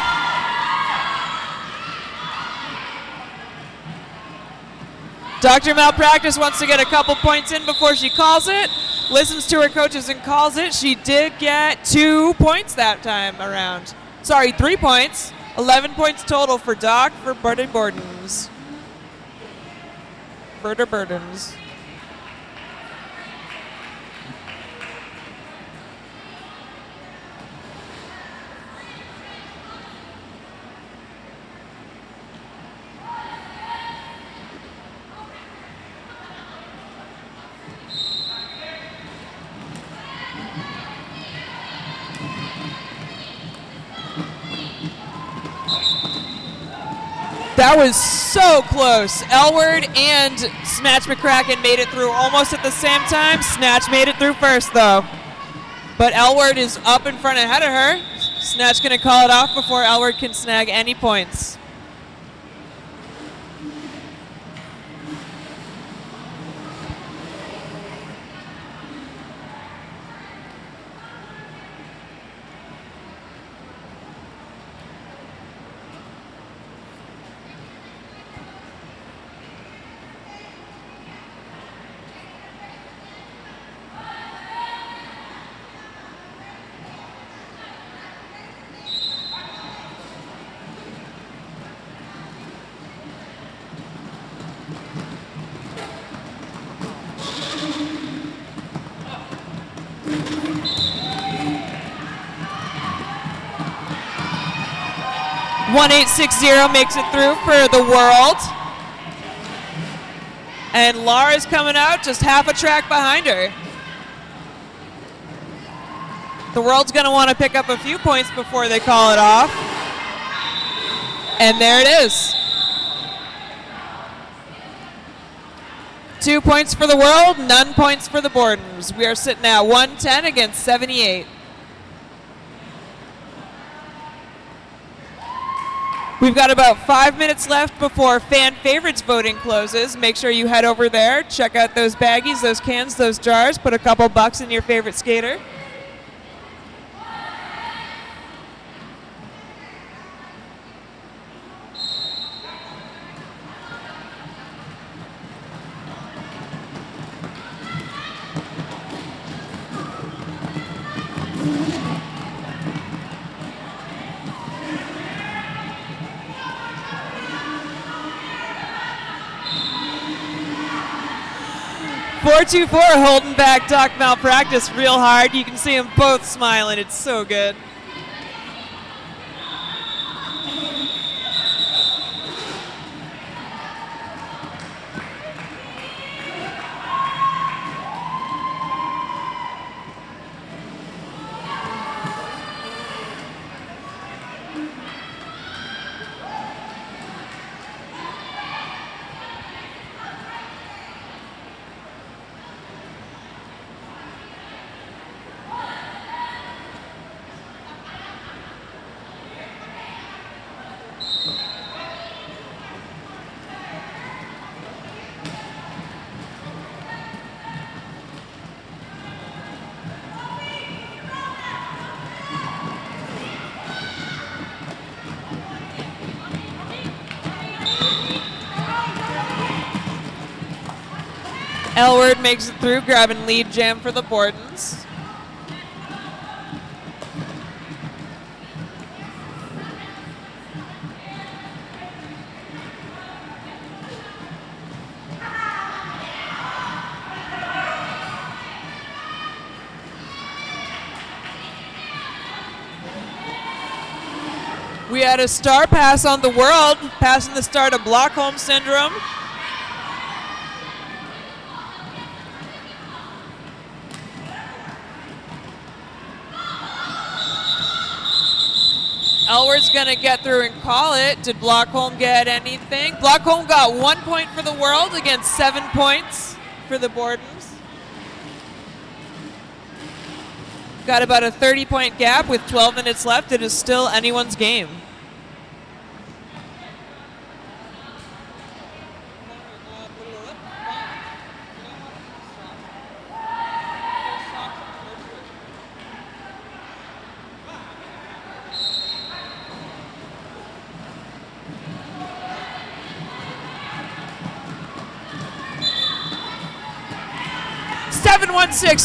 Dr. Malpractice wants to get a couple points in before she calls it. Listens to her coaches and calls it. She did get 2 points that time around. Sorry, 3 points. 11 points total for Doc for Bloody Bordens. Burdens. That was so close. Elward and Snatch McCracken made it through almost at the same time. Snatch made it through first, though. But Elward is up in front ahead of her. Snatch going to call it off before Elward can snag any points. 1860 makes it through for the world. And Laura's coming out just half a track behind her. The world's going to want to pick up a few points before they call it off. And there it is. 2 points for the world, none points for the Bordens. We are sitting at 110 against 78. We've got about 5 minutes left before fan favorites voting closes. Make sure you head over there, check out those baggies, those cans, those jars, put a couple bucks in your favorite skater. .424 holding back Doc Malpractice real hard. You can see them both smiling. It's so good. Elward makes it through, grabbing lead jam for the Bordens. We had a star pass on the world, passing the start of Blockholm syndrome. Elward's going to get through and call it. Did Blockholm get anything? Blockholm got 1 point for the world against 7 points for the Bordens. Got about a 30-point gap with 12 minutes left. It is still anyone's game.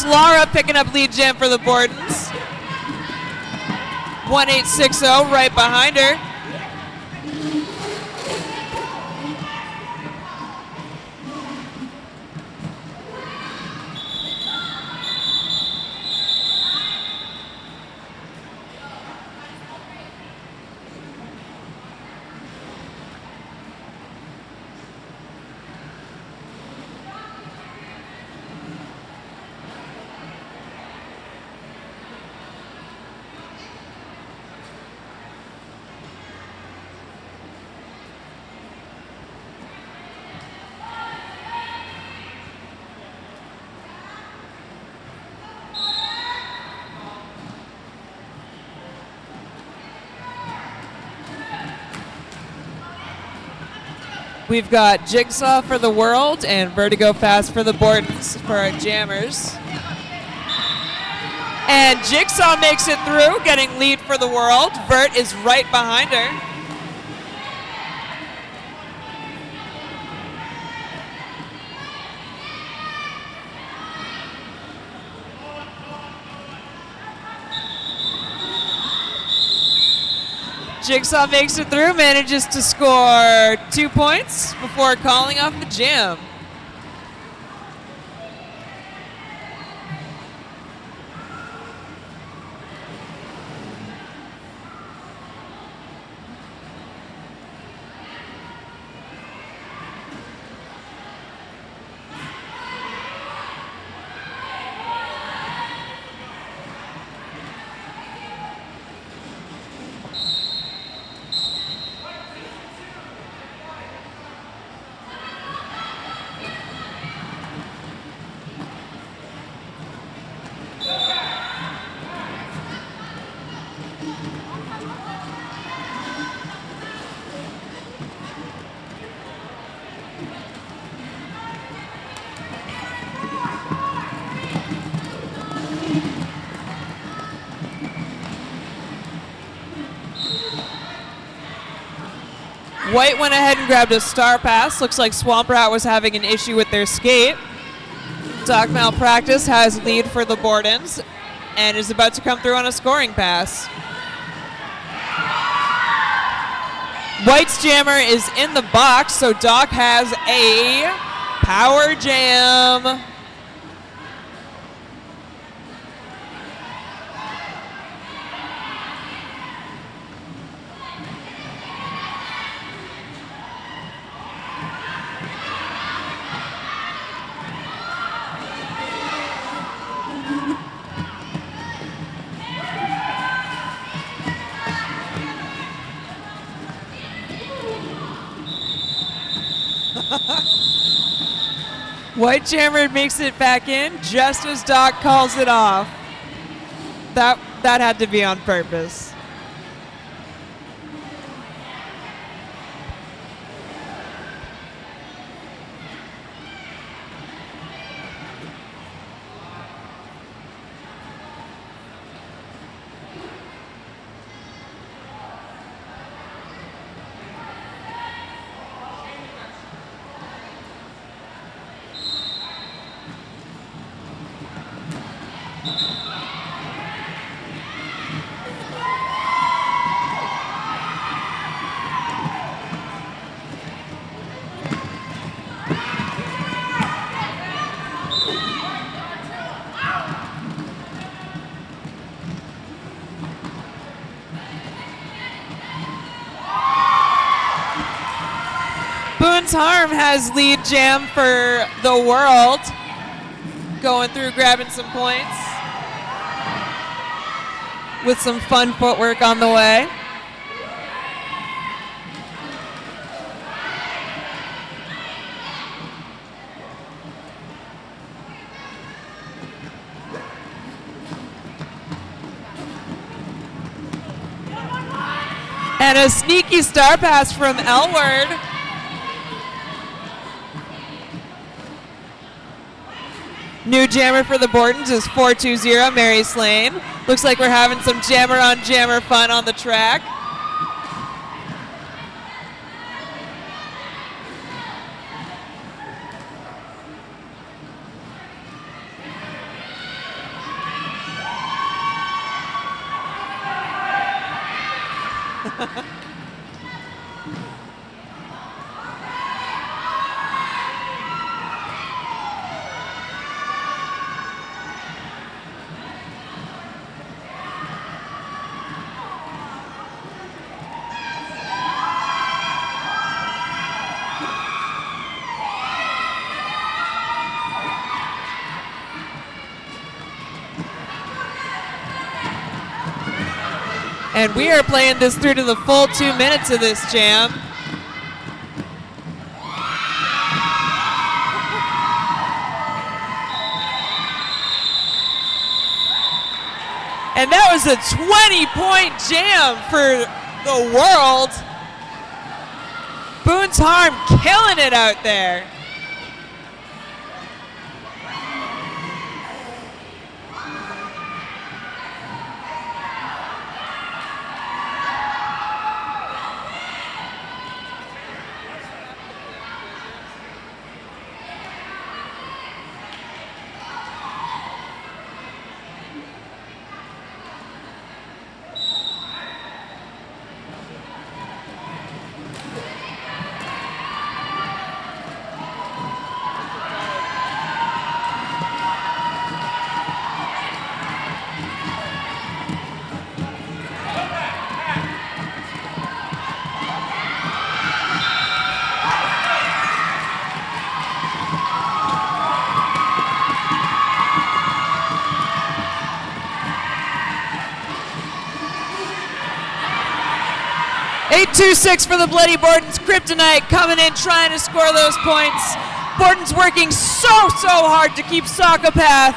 Laura picking up lead jam for the Bordens. 1860 right behind her. We've got Jigsaw for the world and Vertigo Fast for the Bordens for our jammers. And Jigsaw makes it through, getting lead for the world. Vert is right behind her. Jigsaw makes it through, manages to score 2 points before calling off the jam. White went ahead and grabbed a star pass. Looks like Swamp Rat was having an issue with their skate. Doc Malpractice has lead for the Bordens and is about to come through on a scoring pass. White's jammer is in the box, so Doc has a power jam. White jammer makes it back in just as Doc calls it off. That had to be on purpose. Boone's Harm has lead jam for the world. Going through, grabbing some points. With some fun footwork on the way. And a sneaky star pass from Elward. New jammer for the Bordens is 420 Mary Slane. Looks like we're having some jammer on jammer fun on the track. And we are playing this through to the full 2 minutes of this jam. And that was a 20-point jam for the world. Boone's Harm killing it out there. .826 for the Bloody Bordens. Kryptonite coming in trying to score those points. Bordens working so hard to keep Sockopath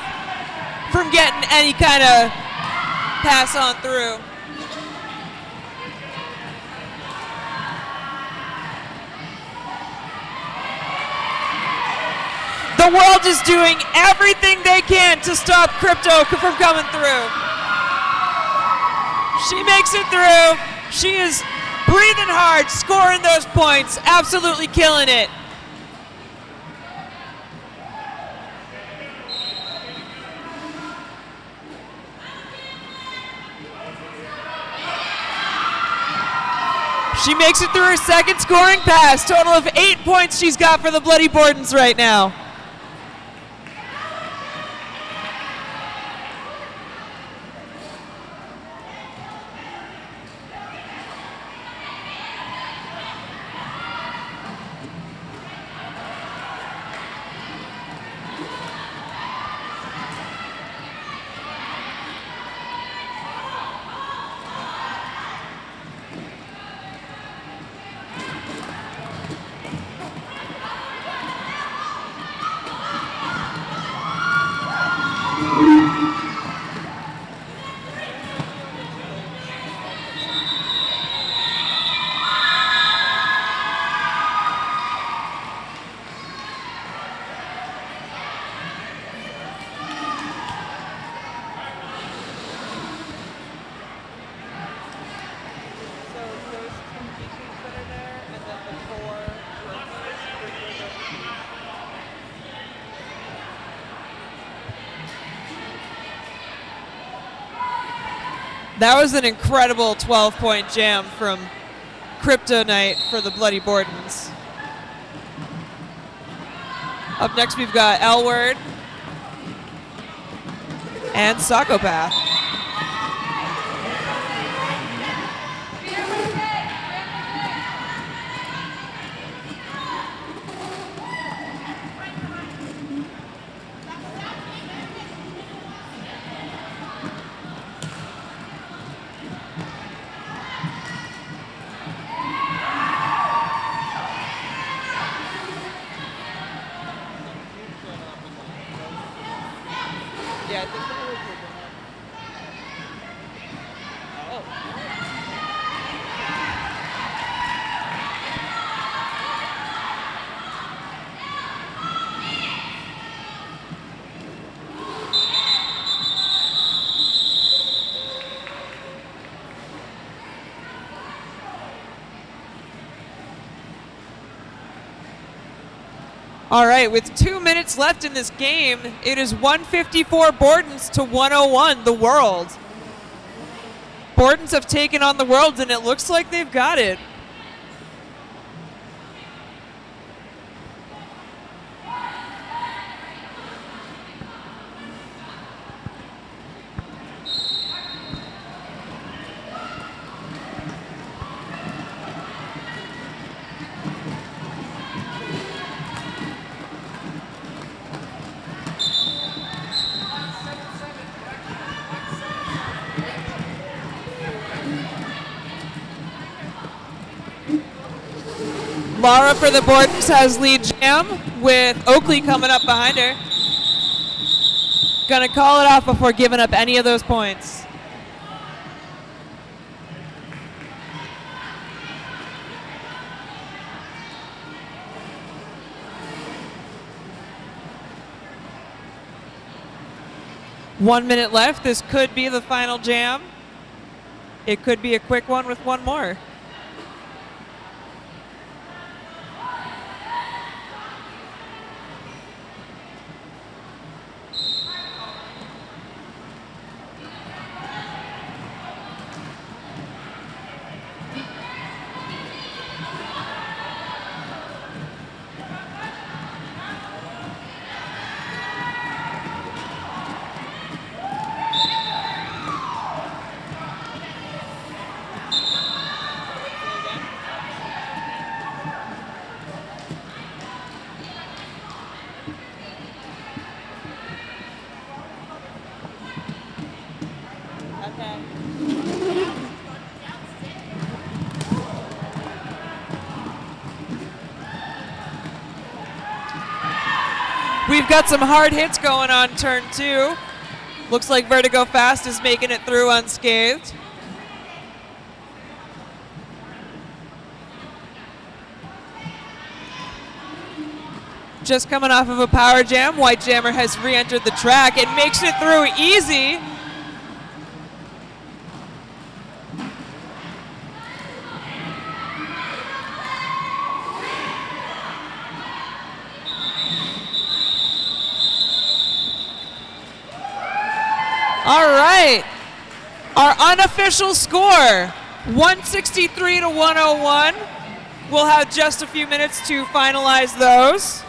from getting any kind of pass on through. The world is doing everything they can to stop Crypto from coming through. She makes it through. She is breathing hard, scoring those points, absolutely killing it. She makes it through her second scoring pass. Total of 8 points she's got for the Bloody Bordens right now. That was an incredible 12-point jam from Kryptonite for the Bloody Bordens. Up next, we've got L-Word and Psychopath. Yeah, I think that was All right, with 2 minutes left in this game, it is 154 Bordens to 101 the World. Bordens have taken on the World, and it looks like they've got it. Laura for the Bordens has lead jam with Oakley coming up behind her. Gonna call it off before giving up any of those points. One minute left. This could be the final jam. It could be a quick one with one more. We've got some hard hits going on turn 2. Looks like Vertigo Fast is making it through unscathed. Just coming off of a power jam, White Jammer has re-entered the track and makes it through easy. All right. Our unofficial score, 163 to 101. We'll have just a few minutes to finalize those.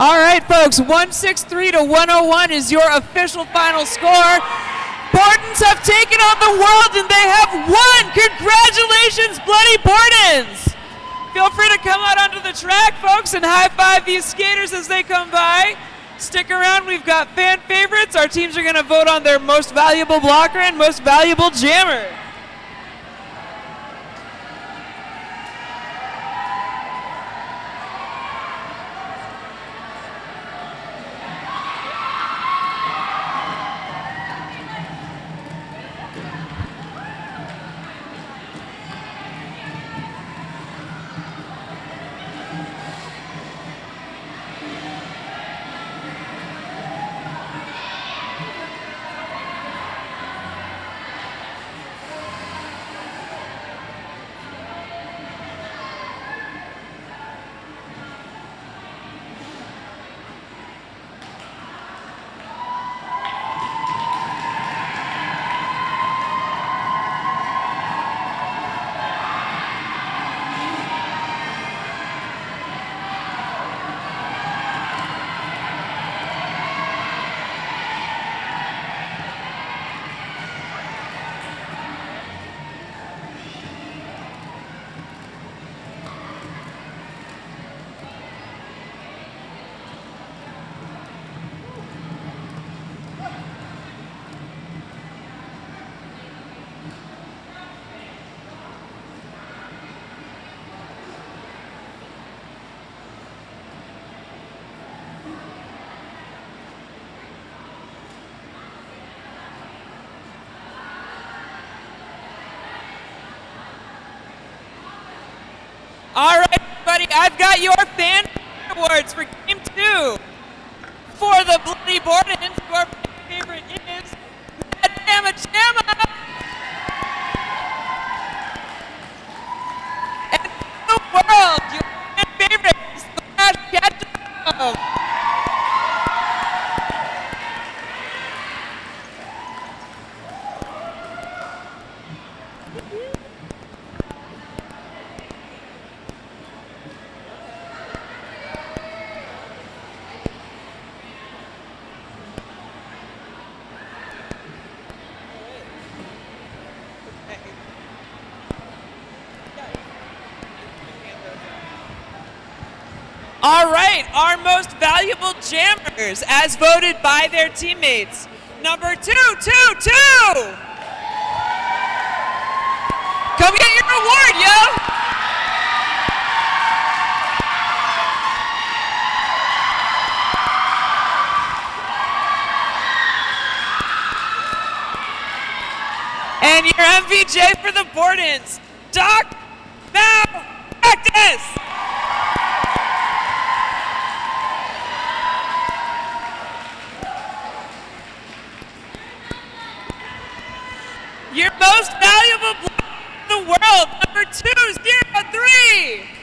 All right, folks, 163 to 101 is your official final score. Bordens have taken on the world and they have won. Congratulations, Bloody Bordens. Feel free to come out onto the track, folks, and high-five these skaters as they come by. Stick around, we've got fan favorites. Our teams are gonna vote on their most valuable blocker and most valuable jammer. All right, everybody, I've got your fan awards for Game 2. For the Bloody Bordens, your favorite is Red Jamma Jamma. And for the world, your fan favorite is the Mass Attack. All right, our most valuable jammers as voted by their teammates. Number 222. Come get your award, yo. And your MVJ for the Bordens, Doc Malpractice. Your most valuable block in the world, number 203.